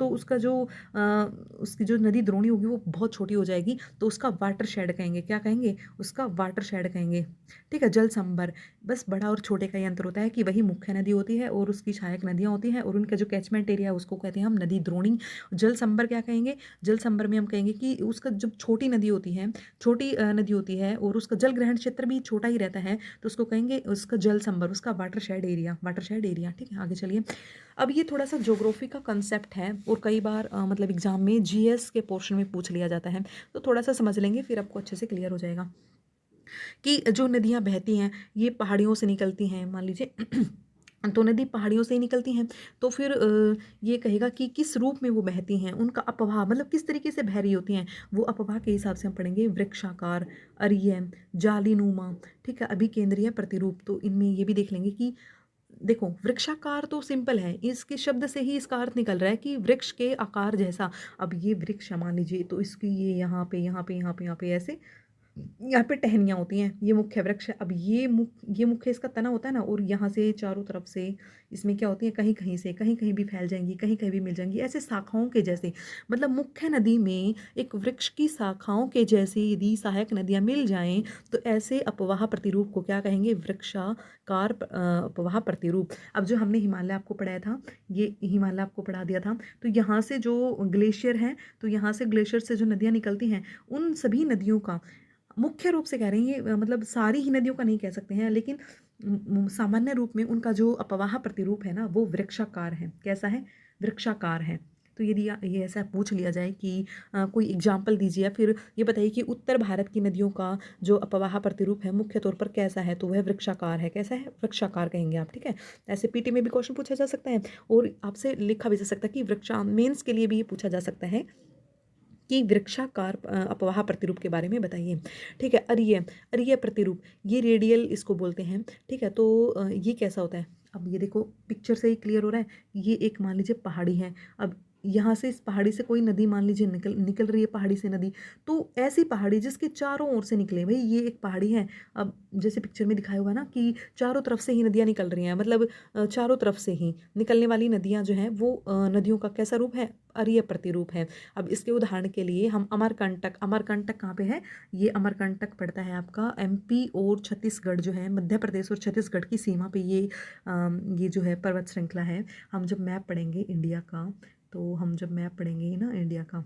जो नदी द्रोणी होगी वो बहुत छोटी हो जाएगी, तो उसका वाटर शेड कहेंगे। क्या कहेंगे? उसका वाटर शेड कहेंगे, ठीक है। जल संभर, बस बड़ा और छोटे का ये अंतर होता है कि वही मुख्य नदी होती है और उसकी सहायक नदियाँ होती हैं, और उनका जो कैचमेंट एरिया है उसको कहते हैं हम नदी द्रोणी। जल संभर क्या कहेंगे? जल संभर में हम कहेंगे कि उसका जब छोटी नदी होती है, छोटी नदी होती है और उसका जल ग्रहण क्षेत्र भी छोटा ही रहता है, तो उसको कहेंगे उसका जल संभर, उसका water shade area, water shade area, ठीक है। आगे चलिए, अब ये थोड़ा सा ज्योग्राफी का कंसेप्ट है और कई बार मतलब एग्जाम में जीएस के पोर्शन में पूछ लिया जाता है, तो थोड़ा सा समझ लेंगे फिर आपको अच्छे से क्लियर हो जाएगा कि जो नदियाँ बहती हैं ये पहाड़ियों से निकलती हैं, मान लीजिए तो नदी पहाड़ियों से ही निकलती हैं, तो फिर ये कहेगा कि किस रूप में वो बहती हैं, उनका अपवाह मतलब किस तरीके से बह रही होती हैं, वो अपवाह के हिसाब से हम पढ़ेंगे। वृक्षाकार, अरिय, जालीनुमा, ठीक है, अभिकेंद्रीय, प्रतिरूप। तो इनमें ये भी देख लेंगे कि देखो, वृक्षाकार तो सिंपल है, इसके शब्द से ही इसका अर्थ निकल रहा है कि वृक्ष के आकार जैसा। अब ये वृक्ष मान लीजिए, तो इसकी ये यहाँ पे यहाँ पे यहाँ पे यहाँ पे ऐसे यहाँ पे टहनियाँ होती हैं, ये मुख्य वृक्ष है। अब ये मुख्य इसका तना होता है ना, और यहाँ से चारों तरफ से इसमें क्या होती है, कहीं कहीं से कहीं कहीं भी फैल जाएंगी, कहीं कहीं भी मिल जाएंगी, ऐसे शाखाओं के जैसे। मतलब मुख्य नदी में एक वृक्ष की शाखाओं के जैसे यदि सहायक नदियाँ मिल जाएं, तो ऐसे अपवाह प्रतिरूप को क्या कहेंगे? वृक्षाकार अपवाह प्रतिरूप। अब जो हमने हिमालय आपको पढ़ाया था, ये हिमालय आपको पढ़ा दिया था, तो यहाँ से जो ग्लेशियर है, तो यहाँ से ग्लेशियर से जो नदियाँ निकलती हैं, उन सभी नदियों का मुख्य रूप से कह रही हैं, मतलब सारी ही नदियों का नहीं कह सकते हैं, लेकिन सामान्य रूप में उनका जो अपवाह प्रतिरूप है ना, वो वृक्षाकार है। कैसा है? वृक्षाकार है। तो यदि ये ऐसा पूछ लिया जाए कि कोई एग्जाम्पल दीजिए या फिर ये बताइए कि उत्तर भारत की नदियों का जो अपवाह प्रतिरूप है मुख्य तौर पर कैसा है, तो वह वृक्षाकार है। कैसा है? वृक्षाकार कहेंगे आप, ठीक है। ऐसे पीटी में भी क्वेश्चन पूछा जा सकता है और आपसे लिखा भी जा सकता है कि वृक्षा मेंस के लिए भी ये पूछा जा सकता है कि वृक्षाकार अपवाह प्रतिरूप के बारे में बताइए, ठीक है। अरिय, अरिय प्रतिरूप, ये रेडियल इसको बोलते हैं, ठीक है। तो ये कैसा होता है? अब ये देखो, पिक्चर से ही क्लियर हो रहा है, ये एक मान लीजिए पहाड़ी है। अब यहाँ से इस पहाड़ी से कोई नदी मान लीजिए निकल निकल रही है पहाड़ी से नदी, तो ऐसी पहाड़ी जिसके चारों ओर से निकले। भाई ये एक पहाड़ी है, अब जैसे पिक्चर में दिखाया हुआ ना कि चारों तरफ से ही नदियाँ निकल रही हैं, मतलब चारों तरफ से ही निकलने वाली नदियाँ जो हैं वो नदियों का कैसा रूप है, अरीय प्रतिरूप है। अब इसके उदाहरण के लिए हम अमरकंटक, अमरकंटक कहाँ पे है, ये अमरकंटक पड़ता है आपका एमपी और छत्तीसगढ़ जो है, मध्य प्रदेश और छत्तीसगढ़ की सीमा पे ये जो है पर्वत श्रृंखला है। हम जब मैप पढ़ेंगे इंडिया का, तो हम जब मैप पढ़ेंगे ना इंडिया का,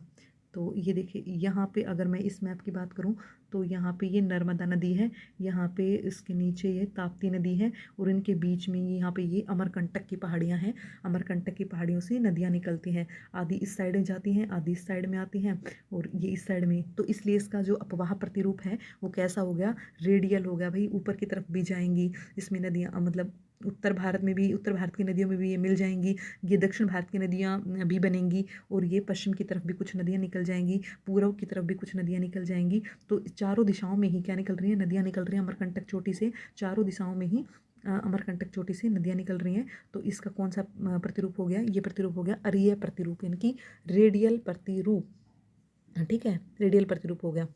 तो ये देखिए यहाँ पे अगर मैं इस मैप की बात करूँ तो यहाँ पे ये नर्मदा नदी है, यहाँ पे इसके नीचे ये ताप्ती नदी है, और इनके बीच में यहाँ पे ये अमरकंटक की पहाड़ियाँ हैं। अमरकंटक की पहाड़ियों से नदियाँ निकलती हैं, आधी इस साइड में जाती हैं, आधी इस साइड में आती हैं, और ये इस साइड में। तो इसलिए इसका जो अपवाह प्रतिरूप है वो कैसा हो गया, रेडियल हो गया। भाई ऊपर की तरफ भी जाएंगी इसमें नदियाँ, मतलब उत्तर भारत में भी, उत्तर भारत की नदियों में भी ये मिल जाएंगी, ये दक्षिण भारत की नदियाँ भी बनेंगी, और ये पश्चिम की तरफ भी कुछ नदियाँ निकल जाएंगी, पूर्व की तरफ भी कुछ नदियाँ निकल जाएंगी। तो चारों दिशाओं में ही क्या निकल रही हैं, नदियाँ निकल रही हैं अमरकंटक चोटी से, चारों दिशाओं में ही अमरकंटक चोटी से नदियाँ निकल रही हैं। तो इसका कौन सा प्रतिरूप हो गया, ये प्रतिरूप हो गया अरीय प्रतिरूप, यानी कि रेडियल प्रतिरूप। ठीक है, रेडियल प्रतिरूप हो गया।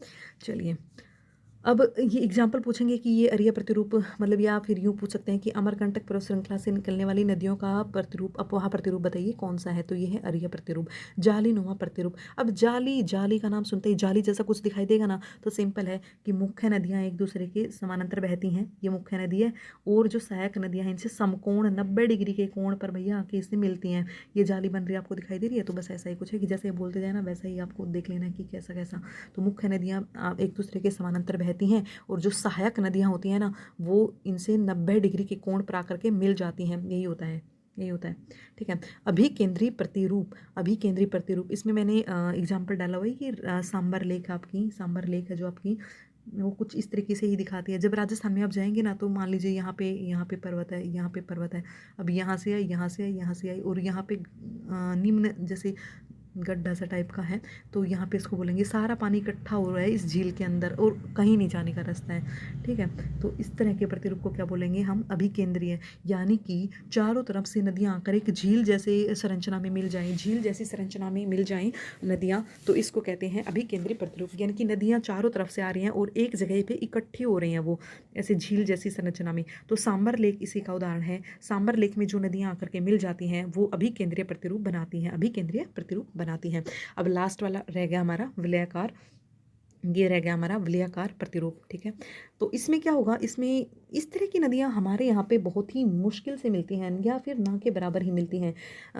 चलिए, अब ये एग्जाम्पल पूछेंगे कि ये अरीय प्रतिरूप, मतलब या फिर यूँ पूछ सकते हैं कि अमरकंटक पर्वत श्रृंखला से निकलने वाली नदियों का प्रतिरूप, अपवाह प्रतिरूप बताइए कौन सा है। तो ये है अरीय प्रतिरूप, जालीनुमा प्रतिरूप। अब जाली, जाली का नाम सुनते ही जाली जैसा कुछ दिखाई देगा ना, तो सिंपल है कि मुख्य नदियाँ एक दूसरे के समानांतर बहती हैं, ये मुख्य नदी है, और जो सहायक नदियाँ हैं इनसे समकोण 90 डिग्री के कोण पर भैया आके इससे मिलती हैं, ये जाली बन रही है, आपको दिखाई दे रही है। तो बस ऐसा ही कुछ है कि जैसे बोलते जाए ना वैसा ही आपको देख लेना है कि कैसा कैसा। तो मुख्य नदियाँ एक दूसरे के समानांतर बहती हैं, और जो सहायक नदियाँ होती हैं ना वो इनसे 90 डिग्री के कोण पर आकर के मिल जाती हैं, यही होता है, यही होता है। ठीक है, अभिकेंद्री प्रतिरूप, अभिकेंद्री प्रतिरूप, इसमें मैंने एग्जाम्पल डाला हुआ है कि सांबर लेक, आपकी सांबर लेक है जो आपकी, वो कुछ इस तरीके से ही दिखाती है। जब राजस्थान में आप जाएंगे ना, तो मान लीजिए यहाँ पे पर्वत है, यहाँ पे पर्वत है, अब यहाँ से आई, यहाँ से आई, यहाँ से आई, और यहाँ पे निम्न जैसे गड्ढा सा टाइप का है, तो यहाँ पे इसको बोलेंगे सारा पानी इकट्ठा हो रहा है इस झील के अंदर और कहीं नहीं जाने का रास्ता है। ठीक है, तो इस तरह के प्रतिरूप को क्या बोलेंगे हम, अभिकेंद्रीय, यानी कि चारों तरफ से नदियाँ आकर एक झील जैसे संरचना में मिल जाएं, झील जैसी संरचना में मिल जाएं नदियाँ, तो इसको कहते हैं अभिकेंद्रीय प्रतिरूप। यानी कि नदियाँ चारों तरफ से आ रही हैं और एक जगह पे इकट्ठी हो रही हैं, वो ऐसे झील जैसी संरचना में। तो सांबर लेक इसी का उदाहरण है। सांबर लेक में जो नदियाँ आकर के मिल जाती हैं वो अभिकेंद्रीय प्रतिरूप बनाती हैं, अभिकेंद्रीय प्रतिरूप बनाती हैं। अब लास्ट वाला रह गया हमारा विलयाकार, ये रह गया हमारा विलयाकार प्रतिरूप। ठीक है, तो इसमें क्या होगा, इसमें इस तरह की नदियाँ हमारे यहाँ पे बहुत ही मुश्किल से मिलती हैं, या फिर ना के बराबर ही मिलती हैं।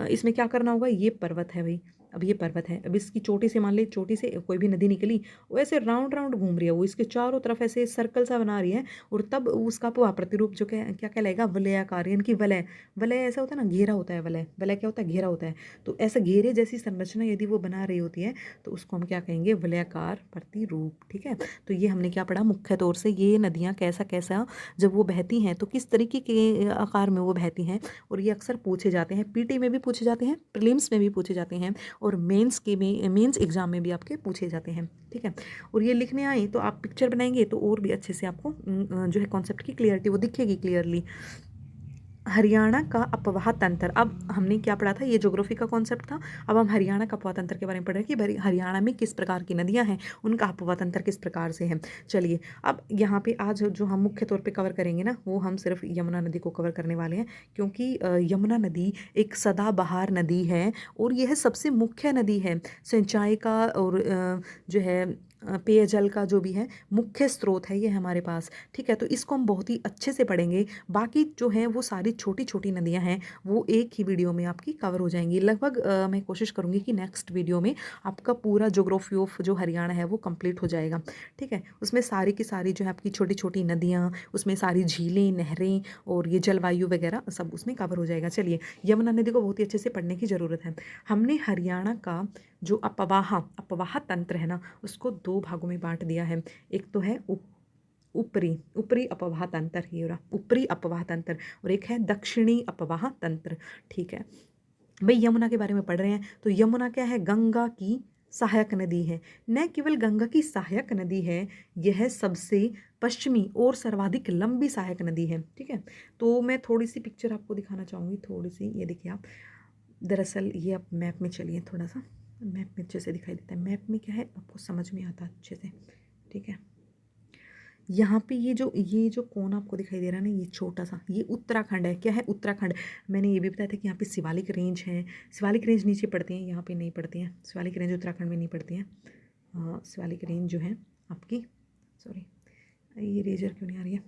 इसमें क्या करना होगा, ये पर्वत है भाई, अब ये पर्वत है, अब इसकी चोटी से मान ली, चोटी से कोई भी नदी निकली, वो ऐसे राउंड राउंड घूम रही है, वो इसके चारों तरफ ऐसे सर्कल सा बना रही है, और तब उसका प्रतिरूप जो क्या क्या कहलाएगा, वलयाकार, यानी कि वलय, वलय ऐसा होता है ना, घेरा होता है, वलय, वलय क्या होता है, घेरा होता है। तो ऐसा घेरे जैसी संरचना यदि वो बना रही होती है तो उसको हम क्या कहेंगे, वलयाकार प्रतिरूप। ठीक है, तो ये हमने क्या पढ़ा, मुख्य तौर से ये नदियाँ कैसा कैसा जब वो बहती हैं तो किस तरीके के आकार में वो बहती हैं, और ये अक्सर पूछे जाते हैं, पीटी में भी पूछे जाते हैं, प्रीलिम्स में भी पूछे जाते हैं, और मेंस के में, मेंस एग्जाम में भी आपके पूछे जाते हैं। ठीक है, और ये लिखने आए तो आप पिक्चर बनाएंगे तो और भी अच्छे से आपको जो है कॉन्सेप्ट की क्लियरिटी वो दिखेगी क्लियरली। हरियाणा का अपवाह तंत्र, अब हमने क्या पढ़ा था, ये ज्योग्राफी का कॉन्सेप्ट था। अब हम हरियाणा का अपवाह तंत्र के बारे में पढ़ रहे हैं कि हरियाणा में किस प्रकार की नदियां हैं, उनका अपवाह तंत्र किस प्रकार से है। चलिए, अब यहाँ पे आज जो हम मुख्य तौर पे कवर करेंगे ना, वो हम सिर्फ यमुना नदी को कवर करने वाले हैं, क्योंकि यमुना नदी एक सदाबहार नदी है, और यह सबसे मुख्य नदी है, सिंचाई का और जो है पेयजल का जो भी है मुख्य स्रोत है ये हमारे पास। ठीक है, तो इसको हम बहुत ही अच्छे से पढ़ेंगे। बाकी जो है वो सारी छोटी छोटी नदियां हैं वो एक ही वीडियो में आपकी कवर हो जाएंगी लगभग। मैं कोशिश करूंगी कि नेक्स्ट वीडियो में आपका पूरा ज्योग्राफी ऑफ जो हरियाणा है वो कंप्लीट हो जाएगा। ठीक है, उसमें सारी की सारी जो है आपकी छोटी छोटी नदियाँ, उसमें सारी झीलें, नहरें और ये जलवायु वगैरह सब उसमें कवर हो जाएगा। चलिए, यमुना नदी को बहुत ही अच्छे से पढ़ने की ज़रूरत है। हमने हरियाणा का जो अपवाह तंत्र है ना, उसको दो भागों में बांट दिया है। एक तो है ऊपरी ऊपरी अपवाह तंत्र, ये रहा ऊपरी अपवाह तंत्र, और एक है दक्षिणी अपवाह तंत्र। ठीक है भाई, यमुना के बारे में पढ़ रहे हैं तो यमुना क्या है, गंगा की सहायक नदी है। न केवल गंगा की सहायक नदी है, यह सबसे पश्चिमी और सर्वाधिक लंबी सहायक नदी है। ठीक है, तो मैं थोड़ी सी पिक्चर आपको दिखाना चाहूँगी, थोड़ी सी, ये देखिए आप, दरअसल ये आप मैप में चलिए, थोड़ा सा मैप में अच्छे से दिखाई देता है। मैप में क्या है आपको समझ में आता अच्छे से, ठीक है। यहाँ पे ये जो कोन आपको दिखाई दे रहा है ना, ये छोटा सा, ये उत्तराखंड है। क्या है? उत्तराखंड। मैंने ये भी बताया था कि यहाँ पे शिवालिक रेंज है। शिवालिक रेंज नीचे पड़ती हैं, यहाँ पे नहीं पड़ती हैं। शिवालिक रेंज उत्तराखंड में नहीं पड़ती हैं। शिवालिक रेंज जो है आपकी, सॉरी ये रेजर क्यों नहीं आ रही है,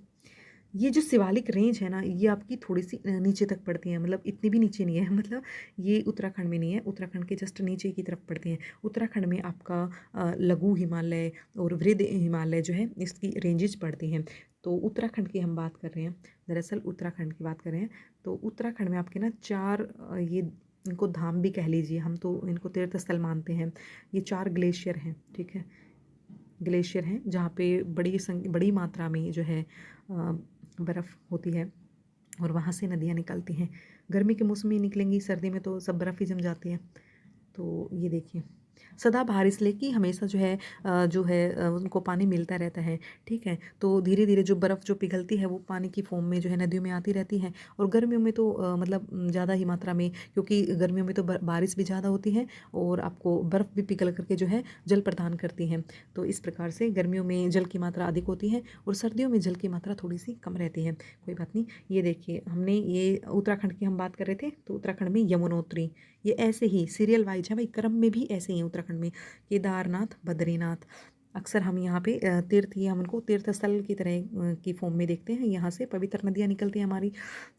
ये जो शिवालिक रेंज है ना, ये आपकी थोड़ी सी नीचे तक पड़ती है, मतलब इतनी भी नीचे नहीं है, मतलब ये उत्तराखंड में नहीं है, उत्तराखंड के जस्ट नीचे की तरफ पड़ती हैं। उत्तराखंड में आपका लघु हिमालय और वृद्ध हिमालय जो है, इसकी रेंजेस पड़ती हैं। तो उत्तराखंड की हम बात कर रहे हैं, दरअसल उत्तराखंड की बात कर रहे हैं। तो उत्तराखंड में आपके ना 4 ये इनको धाम भी कह लीजिए, हम तो इनको तीर्थ स्थल मानते हैं। ये 4 ग्लेशियर हैं, ठीक है, ग्लेशियर हैं जहाँ पे बड़ी मात्रा में जो है बर्फ़ होती है और वहाँ से नदियाँ निकलती हैं। गर्मी के मौसम में निकलेंगी, सर्दी में तो सब बर्फ़ ही जम जाती है। तो ये देखिए, सदाबहार इसलिए कि हमेशा उनको पानी मिलता रहता है, ठीक है। तो धीरे धीरे जो बर्फ़ जो पिघलती है वो पानी की फॉर्म में जो है नदियों में आती रहती है। और गर्मियों में तो मतलब ज़्यादा ही मात्रा में, क्योंकि गर्मियों में तो बारिश भी ज़्यादा होती है और आपको बर्फ़ भी पिघल करके जो है जल प्रदान करती हैं। तो इस प्रकार से गर्मियों में जल की मात्रा अधिक होती है और सर्दियों में जल की मात्रा थोड़ी सी कम रहती है। कोई बात नहीं। ये देखिए, हमने ये उत्तराखंड की हम बात कर रहे थे, तो उत्तराखंड में यमुनोत्री, ये ऐसे ही सीरियल वाइज है भाई, क्रम में भी ऐसे ही है उत्तराखंड में। केदारनाथ, बद्रीनाथ, अक्सर हम यहाँ पे तीर्थ, ये हम उनको तीर्थ स्थल की तरह की फॉर्म में देखते हैं। यहाँ से पवित्र नदियाँ निकलती हैं हमारी।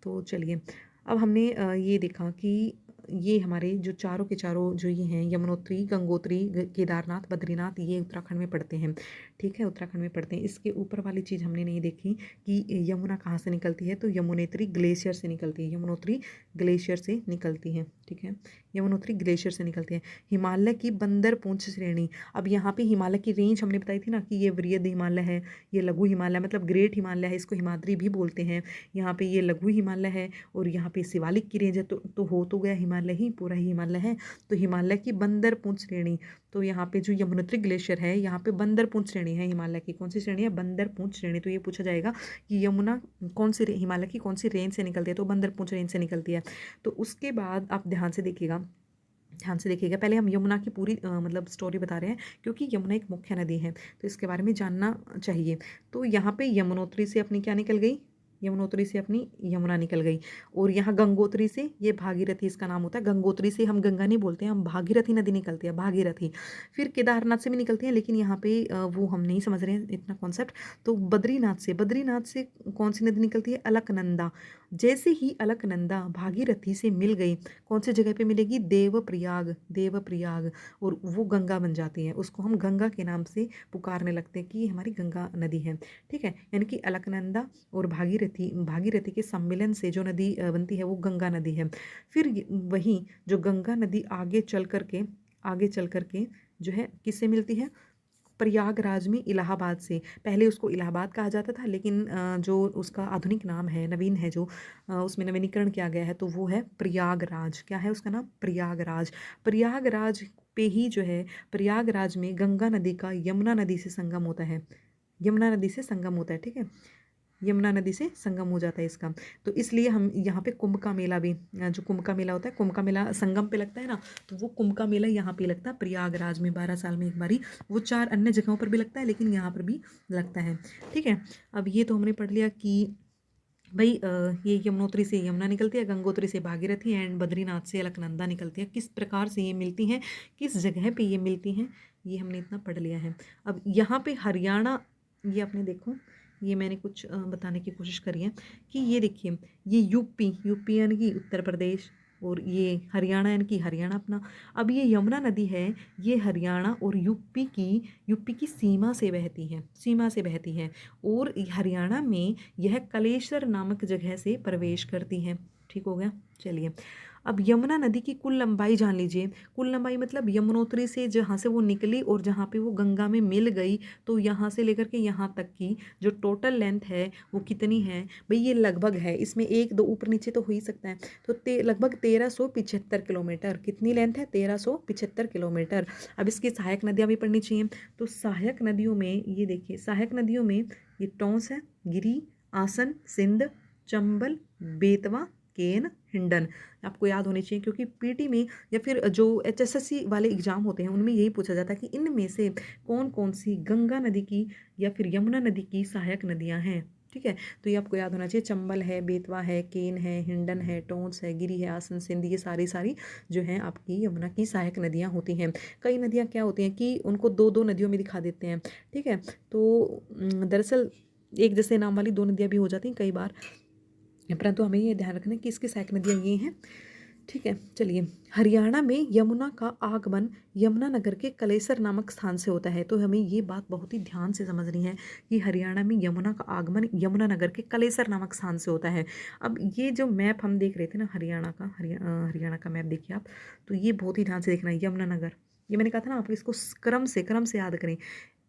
तो चलिए, अब हमने ये देखा कि ये हमारे जो चारों के चारों जो ये हैं, यमुनोत्री, गंगोत्री, केदारनाथ, बद्रीनाथ, ये उत्तराखंड में पड़ते हैं, ठीक है, उत्तराखंड में पड़ते हैं। इसके ऊपर वाली चीज़ हमने नहीं देखी कि यमुना कहाँ से निकलती है, तो यमुनेत्री ग्लेशियर से निकलती है। यमुनोत्री ग्लेशियर से निकलती है, ठीक है, यमुनोत्री ग्लेशियर से निकलती है। हिमालय की बंदर पूंछ श्रेणी, अब यहाँ पे हिमालय की रेंज हमने बताई थी ना कि ये वृहद हिमालय है, ये लघु हिमालय मतलब ग्रेट हिमालय है, इसको हिमाद्री भी बोलते हैं। यहाँ पे ये लघु हिमालय है और यहाँ पे शिवालिक की रेंज है। तो हो तो गया हिमालय ही, पूरा ही हिमालय है। तो हिमालय की बंदर पूंछ श्रेणी, तो यहाँ पे जो यमुनोत्री ग्लेशियर है, यहाँ पे बंदर पूंछ श्रेणी है। हिमालय की कौन सी श्रेणी है? बंदर पूंछ श्रेणी। तो ये पूछा जाएगा कि यमुना कौन सी हिमालय की कौन सी रेंज से निकलती है, तो बंदर पूंछ रेंज से निकलती है। तो उसके बाद आप ध्यान से देखिएगा, पहले हम यमुना की पूरी मतलब स्टोरी बता रहे हैं, क्योंकि यमुना एक मुख्य नदी है तो इसके बारे में जानना चाहिए। तो यहाँ पे यमुनोत्री से अपनी क्या निकल गई? यमुनोत्री से अपनी यमुना निकल गई। और यहाँ गंगोत्री से, ये भागीरथी इसका नाम होता है। गंगोत्री से हम गंगा नहीं बोलते हैं, हम भागीरथी नदी निकलती है, भागीरथी। फिर केदारनाथ से भी निकलती है, लेकिन यहाँ पे वो हम नहीं समझ रहे हैं इतना कॉन्सेप्ट। तो बद्रीनाथ से कौन सी नदी निकलती है? अलकनंदा। जैसे ही अलकनंदा भागीरथी से मिल गई, कौन सी जगह पे मिलेगी? देवप्रयाग, देवप्रयाग। और वो गंगा बन जाती है, उसको हम गंगा के नाम से पुकारने लगते हैं कि ये हमारी गंगा नदी है, ठीक है। यानी कि अलकनंदा और भागीरथी के सम्मिलन से जो नदी बनती है वो गंगा नदी है। फिर वही जो गंगा नदी आगे चल करके जो है किससे मिलती है? प्रयागराज में इलाहाबाद से। पहले उसको इलाहाबाद कहा जाता था, लेकिन जो उसका आधुनिक नाम है, नवीन है, जो उसमें नवीनीकरण किया गया है, तो वो है प्रयागराज। क्या है उसका नाम? प्रयागराज। प्रयागराज पे ही जो है, प्रयागराज में गंगा नदी का यमुना नदी से संगम होता है, यमुना नदी से संगम होता है, ठीक है, यमुना नदी से संगम हो जाता है इसका। तो इसलिए हम यहाँ पे कुंभ का मेला भी, जो कुंभ का मेला होता है, कुंभ का मेला संगम पे लगता है ना, तो वो कुंभ का मेला यहाँ पे लगता है प्रयागराज में 12 साल में एक बारी। वो 4 अन्य जगहों पर भी लगता है, लेकिन यहाँ पर भी लगता है, ठीक है। अब ये तो हमने पढ़ लिया कि भाई ये यमुनोत्री से यमुना निकलती है, गंगोत्री से भागीरथी एंड बद्रीनाथ से अलकनंदा निकलती है। किस प्रकार से ये मिलती हैं, किस जगह पे ये मिलती हैं, ये हमने इतना पढ़ लिया है। अब यहाँ पे हरियाणा, ये आपने देखो, ये मैंने कुछ बताने की कोशिश करी है कि ये देखिए, ये यूपी यानी कि उत्तर प्रदेश, और ये हरियाणा यानी कि हरियाणा अपना। अब ये यमुना नदी है, ये हरियाणा और यूपी की सीमा से बहती है। और हरियाणा में यह कलेश्वर नामक जगह से प्रवेश करती है, ठीक हो गया। चलिए, अब यमुना नदी की कुल लंबाई जान लीजिए। कुल लंबाई मतलब यमुनोत्री से जहाँ से वो निकली और जहाँ पे वो गंगा में मिल गई, तो यहाँ से लेकर के यहाँ तक की जो टोटल लेंथ है वो कितनी है भाई? ये लगभग है, इसमें 1-2 ऊपर नीचे तो हो ही सकता है। तो लगभग 1375 किलोमीटर। कितनी लेंथ है? 1375 किलोमीटर। अब इसकी सहायक नदियाँ भी पढ़नी चाहिए। तो सहायक नदियों में ये देखिए, सहायक नदियों में ये टोंस है, गिरी, आसन, सिंध, चंबल, बेतवा, केन, हिंडन। आपको याद होनी चाहिए क्योंकि पीटी में या फिर जो एचएसएससी वाले एग्जाम होते हैं उनमें यही पूछा जाता है कि इनमें से कौन कौन सी गंगा नदी की या फिर यमुना नदी की सहायक नदियां हैं। ठीक है, तो ये आपको याद होना चाहिए। चंबल है, बेतवा है, केन है, हिंडन है, टोंस है, गिरी है, आसन, सिंध, ये सारी सारी जो हैं आपकी यमुना की सहायक नदियां होती हैं। कई नदियां क्या होती हैं कि उनको दो दो नदियों में दिखा देते हैं। ठीक है, तो दरअसल एक जैसे नाम वाली दो नदियां भी हो जाती हैं कई बार, परंतु हमें ये ध्यान रखना है कि इसकी सहायक नदियां ये हैं। ठीक है, चलिए। हरियाणा में यमुना का आगमन यमुनानगर के कलेसर नामक स्थान से होता है। तो हमें ये बात बहुत ही ध्यान से समझनी है कि हरियाणा में यमुना का आगमन यमुनानगर के कलेसर नामक स्थान से होता है। अब ये जो मैप हम देख रहे थे ना हरियाणा का, हरियाणा का मैप देखिए आप, तो ये बहुत ही ध्यान से देखना है। यमुनानगर, ये मैंने कहा था ना आप इसको क्रम से याद करें।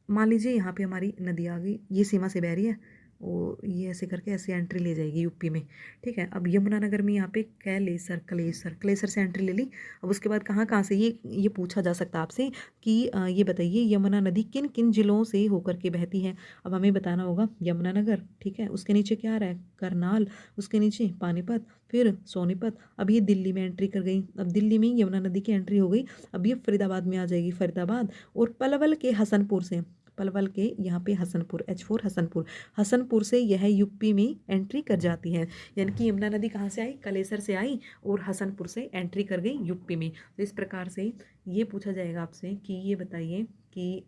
मान लीजिए यहाँ पे हमारी नदी आ गई, ये सीमा से बह रही है, और ये ऐसे करके ऐसे एंट्री ले जाएगी यूपी में। ठीक है, अब यमुनानगर में यहाँ पे कैलेसर, कलेसर से एंट्री ले ली। अब उसके बाद कहाँ कहाँ से ये पूछा जा सकता है आपसे कि ये बताइए यमुना नदी किन किन जिलों से होकर के बहती है। अब हमें बताना होगा यमुनानगर, ठीक है, उसके नीचे क्या आ रहा है, करनाल, उसके नीचे पानीपत, फिर सोनीपत। अब ये दिल्ली में एंट्री कर गई। अब दिल्ली में यमुना नदी की एंट्री हो गई। अब ये फरीदाबाद में आ जाएगी, फरीदाबाद। और पलवल के हसनपुर से, पलवल के यहाँ पे हसनपुर, H4 हसनपुर, हसनपुर से यह यूपी में एंट्री कर जाती है। यानी कि यमुना नदी कहाँ से आई, कलेसर से आई और हसनपुर से एंट्री कर गई यूपी में। तो इस प्रकार से ये पूछा जाएगा आपसे कि ये बताइए कि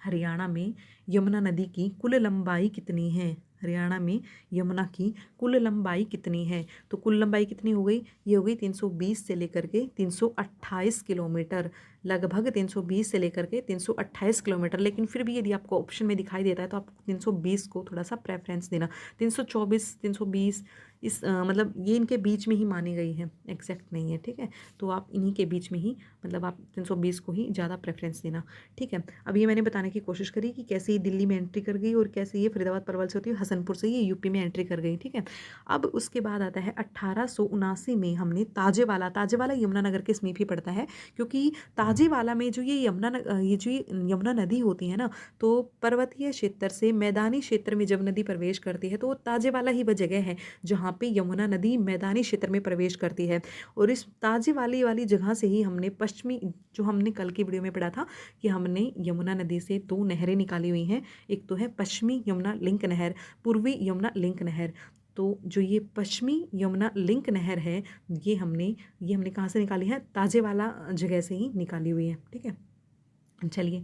हरियाणा में यमुना नदी की कुल लंबाई कितनी है। हरियाणा में यमुना की कुल लंबाई कितनी है। तो कुल लंबाई कितनी हो गई, ये हो गई 320 से लेकर के 328 किलोमीटर, लगभग 320 से लेकर के 328 किलोमीटर। लेकिन फिर भी यदि आपको ऑप्शन में दिखाई देता है तो आप 320 को थोड़ा सा प्रेफरेंस देना। 324, 320 इस मतलब ये इनके बीच में ही मानी गई है, एग्जैक्ट नहीं है। ठीक है, तो आप इन्हीं के बीच में ही, मतलब आप 320 को ही ज़्यादा प्रेफरेंस देना। ठीक है, अब ये मैंने बताने की कोशिश करी कि कैसे ये दिल्ली में एंट्री कर गई और कैसे ये फरीदाबाद परवल से होती है, हसनपुर से ये यूपी में एंट्री कर गई। ठीक है, अब उसके बाद आता है 1879 में हमने ताजेवाला यमुनानगर के समीप ही पड़ता है, क्योंकि ताजेवाला में जो ये यमुना नदी होती है ना, तो पर्वतीय क्षेत्र से मैदानी क्षेत्र में जब नदी प्रवेश करती है तो वो ताजेवाला ही वह जगह है जहाँ पे यमुना नदी मैदानी क्षेत्र में प्रवेश करती है। और इस ताजेवाली वाली जगह से ही हमने पश्चिमी, जो हमने कल की वीडियो में पढ़ा था कि हमने यमुना नदी से दो नहरें निकाली हुई हैं, एक तो है पश्चिमी यमुना लिंक नहर, पूर्वी यमुना लिंक नहर। तो जो ये पश्चिमी यमुना लिंक नहर है ये हमने कहाँ से निकाली है, ताजेवाला जगह से ही निकाली हुई है। ठीक है, चलिए।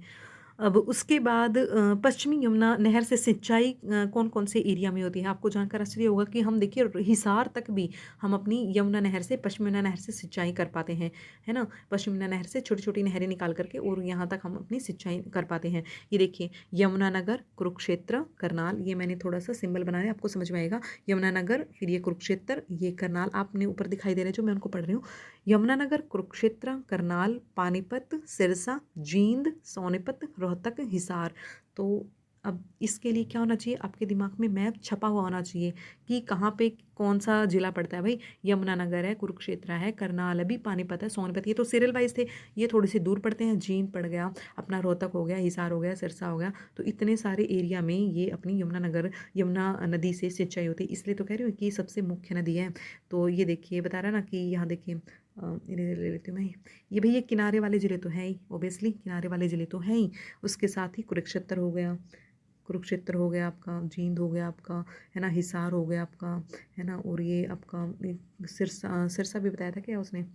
अब उसके बाद पश्चिमी यमुना नहर से सिंचाई कौन कौन से एरिया में होती है, आपको जानकर आश्चर्य होगा कि हम देखिए हिसार तक भी हम अपनी यमुना नहर से, पश्चिमी यमुना नहर से सिंचाई कर पाते हैं, है ना। पश्चिमी यमुना नहर से छोटी छोटी नहरें निकाल करके और यहाँ तक हम अपनी सिंचाई कर पाते हैं। ये देखिए यमुनानगर, कुरुक्षेत्र, करनाल, ये मैंने थोड़ा सा सिंबल बना है, आपको समझ में आएगा। यमुनानगर, फिर ये कुरुक्षेत्र, ये करनाल, आपने ऊपर दिखाई दे रहे हैं जो मैं उनको पढ़ रही हूँ। यमुनानगर, कुरुक्षेत्र, करनाल, पानीपत, सिरसा, जींद, सोनीपत, रोहतक, हिसार। तो अब इसके लिए क्या होना चाहिए, आपके दिमाग में मैप छपा हुआ होना चाहिए कि कहाँ पे कौन सा जिला पड़ता है। भाई यमुनानगर है, कुरुक्षेत्र है, करनाल है, भी पानीपत है, सोनीपत, ये तो सीरियल वाइज थे, ये थोड़े से दूर पड़ते हैं। जींद पड़ गया, अपना रोहतक हो गया, हिसार हो गया, सिरसा हो गया। तो इतने सारे एरिया में ये अपनी यमुना नदी से सिंचाई होती है, इसलिए तो कह रही हूँ कि सबसे मुख्य नदी है। तो ये देखिए बता रहा ना कि यहाँ देखिए, इन्हें ले लेती हूँ मैं। ये भैया किनारे वाले ज़िले तो हैं ही, ओबियसली किनारे वाले ज़िले तो हैं ही। उसके साथ ही कुरुक्षेत्र हो गया, आपका जींद हो गया आपका, है ना, हिसार हो गया आपका, है ना, और ये आपका सिरसा भी बताया था क्या उसने।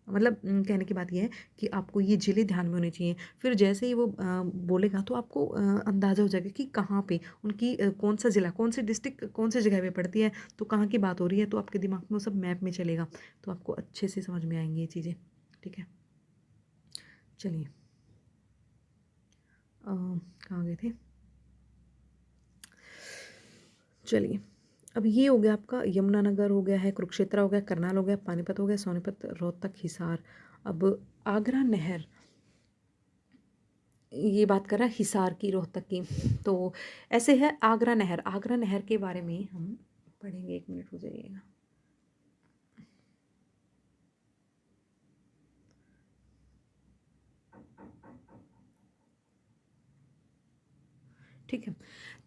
मतलब कहने की बात ये है कि आपको ये ज़िले ध्यान में होने चाहिए। फिर जैसे ही वो बोलेगा तो आपको अंदाज़ा हो जाएगा कि कहाँ पे उनकी कौन सा ज़िला, कौन सी डिस्ट्रिक्ट, कौन सी जगह पे पड़ती है, तो कहाँ की बात हो रही है, तो आपके दिमाग में वो सब मैप में चलेगा, तो आपको अच्छे से समझ में आएंगी ये चीज़ें। ठीक है, चलिए। कहाँ गए थे, चलिए। अब ये हो गया आपका यमुनानगर हो गया है, कुरुक्षेत्र हो गया, करनाल हो गया, पानीपत हो गया, सोनीपत, रोहतक, हिसार। अब आगरा नहर, ये बात कर रहा है हिसार की, रोहतक की। तो ऐसे है आगरा नहर के बारे में हम पढ़ेंगे। एक मिनट हो जाइएगा। ठीक है।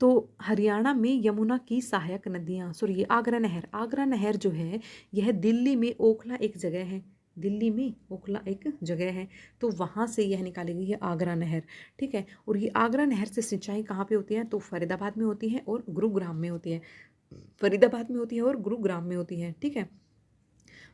तो हरियाणा में यमुना की सहायक नदियाँ, सॉरी ये आगरा नहर जो है यह दिल्ली में ओखला एक जगह है, दिल्ली में ओखला एक जगह है, तो वहाँ से यह निकाली गई है आगरा नहर। ठीक है। और ये आगरा नहर से सिंचाई कहाँ पे होती है, तो फरीदाबाद में होती है और गुरुग्राम में होती है, फरीदाबाद में होती है और गुरुग्राम में होती है। ठीक है।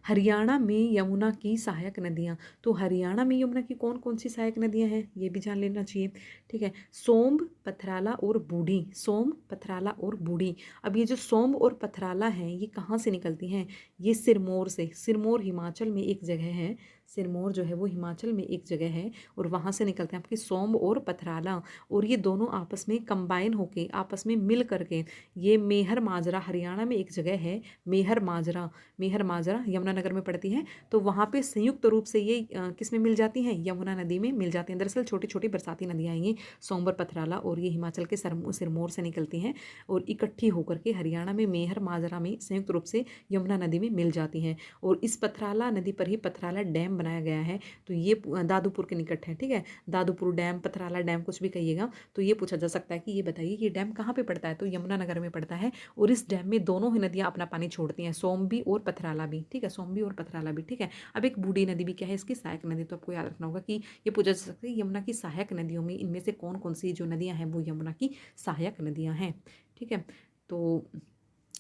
हरियाणा में यमुना की सहायक नदियाँ, तो हरियाणा में यमुना की कौन कौन सी सहायक नदियाँ हैं ये भी जान लेना चाहिए। ठीक है। सोम्ब, पथराला और बूढ़ी, सोम्ब, पथराला और बूढ़ी। अब ये जो सोम्ब और पथराला हैं ये कहाँ से निकलती हैं, ये सिरमौर से, सिरमौर हिमाचल में एक जगह है, सिरमौर जो है वो हिमाचल में एक जगह है और वहाँ से निकलते हैं आपके सोम्ब और पथराला। और ये दोनों आपस में कंबाइन होके, आपस में मिल करके ये मेहर माजरा, हरियाणा में एक जगह है मेहर माजरा, मेहर माजरा यमुनानगर में पड़ती है, तो वहाँ पे संयुक्त रूप से ये किस में मिल जाती हैं, यमुना नदी में मिल जाती हैं। दरअसल छोटी छोटी बरसाती नदियाँ हैं ये, सोम्बर, पथराला, और ये हिमाचल के सिरमौर से निकलती हैं और इकट्ठी होकर के हरियाणा में मेहर माजरा में संयुक्त रूप से यमुना नदी में मिल जाती हैं। और इस पथराला नदी पर ही पथराला डैम बनाया गया है, तो ये दादूपुर के निकट है। ठीक है। दादूपुर डैम, पथराला डैम, कुछ भी कहिएगा, तो ये पूछा जा सकता है कि ये बताइए ये डैम कहाँ पे पड़ता है, तो यमुनानगर में पड़ता है। और इस डैम में दोनों ही नदियाँ अपना पानी छोड़ती हैं, सोम भी और पथराला भी। ठीक है, सोम भी और पथराला भी। ठीक है। अब एक बूढ़ी नदी भी क्या है, इसकी सहायक नदी, तो आपको याद रखना होगा कि ये पूछा जा सकता है यमुना की सहायक नदियों में इनमें से कौन कौन सी जो नदियाँ हैं वो यमुना की सहायक नदियाँ हैं। ठीक है। तो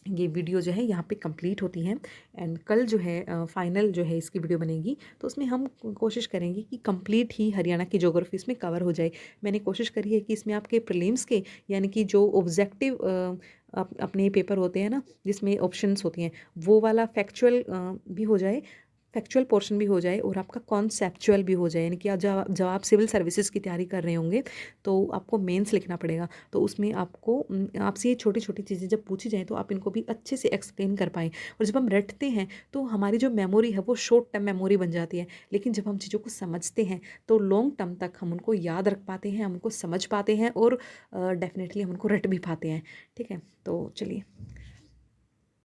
ये वीडियो जो है यहाँ पे कंप्लीट होती है एंड कल जो है फाइनल जो है इसकी वीडियो बनेगी, तो उसमें हम कोशिश करेंगे कि कंप्लीट ही हरियाणा की ज्योग्राफी इसमें कवर हो जाए। मैंने कोशिश करी है कि इसमें आपके प्रीलिम्स के यानी कि जो ऑब्जेक्टिव अपने पेपर होते हैं ना जिसमें ऑप्शंस होती हैं, वो वाला फैक्चुअल भी हो जाए, फैक्चुअल पोर्शन भी हो जाए और आपका कॉन्सेप्चुअल भी हो जाए। यानी कि जब आप सिविल सर्विसेज की तैयारी कर रहे होंगे तो आपको मेंस लिखना पड़ेगा, तो उसमें आपको आपसे ये छोटी छोटी चीज़ें जब पूछी जाएँ तो आप इनको भी अच्छे से एक्सप्लेन कर पाएँ। और जब हम रटते हैं तो हमारी जो मेमोरी है वो शॉर्ट टर्म मेमोरी बन जाती है, लेकिन जब हम चीज़ों को समझते हैं तो लॉन्ग टर्म तक हम उनको याद रख पाते हैं, हम उनको समझ पाते हैं और डेफिनेटली हम उनको रट भी पाते हैं। ठीक है। तो चलिए।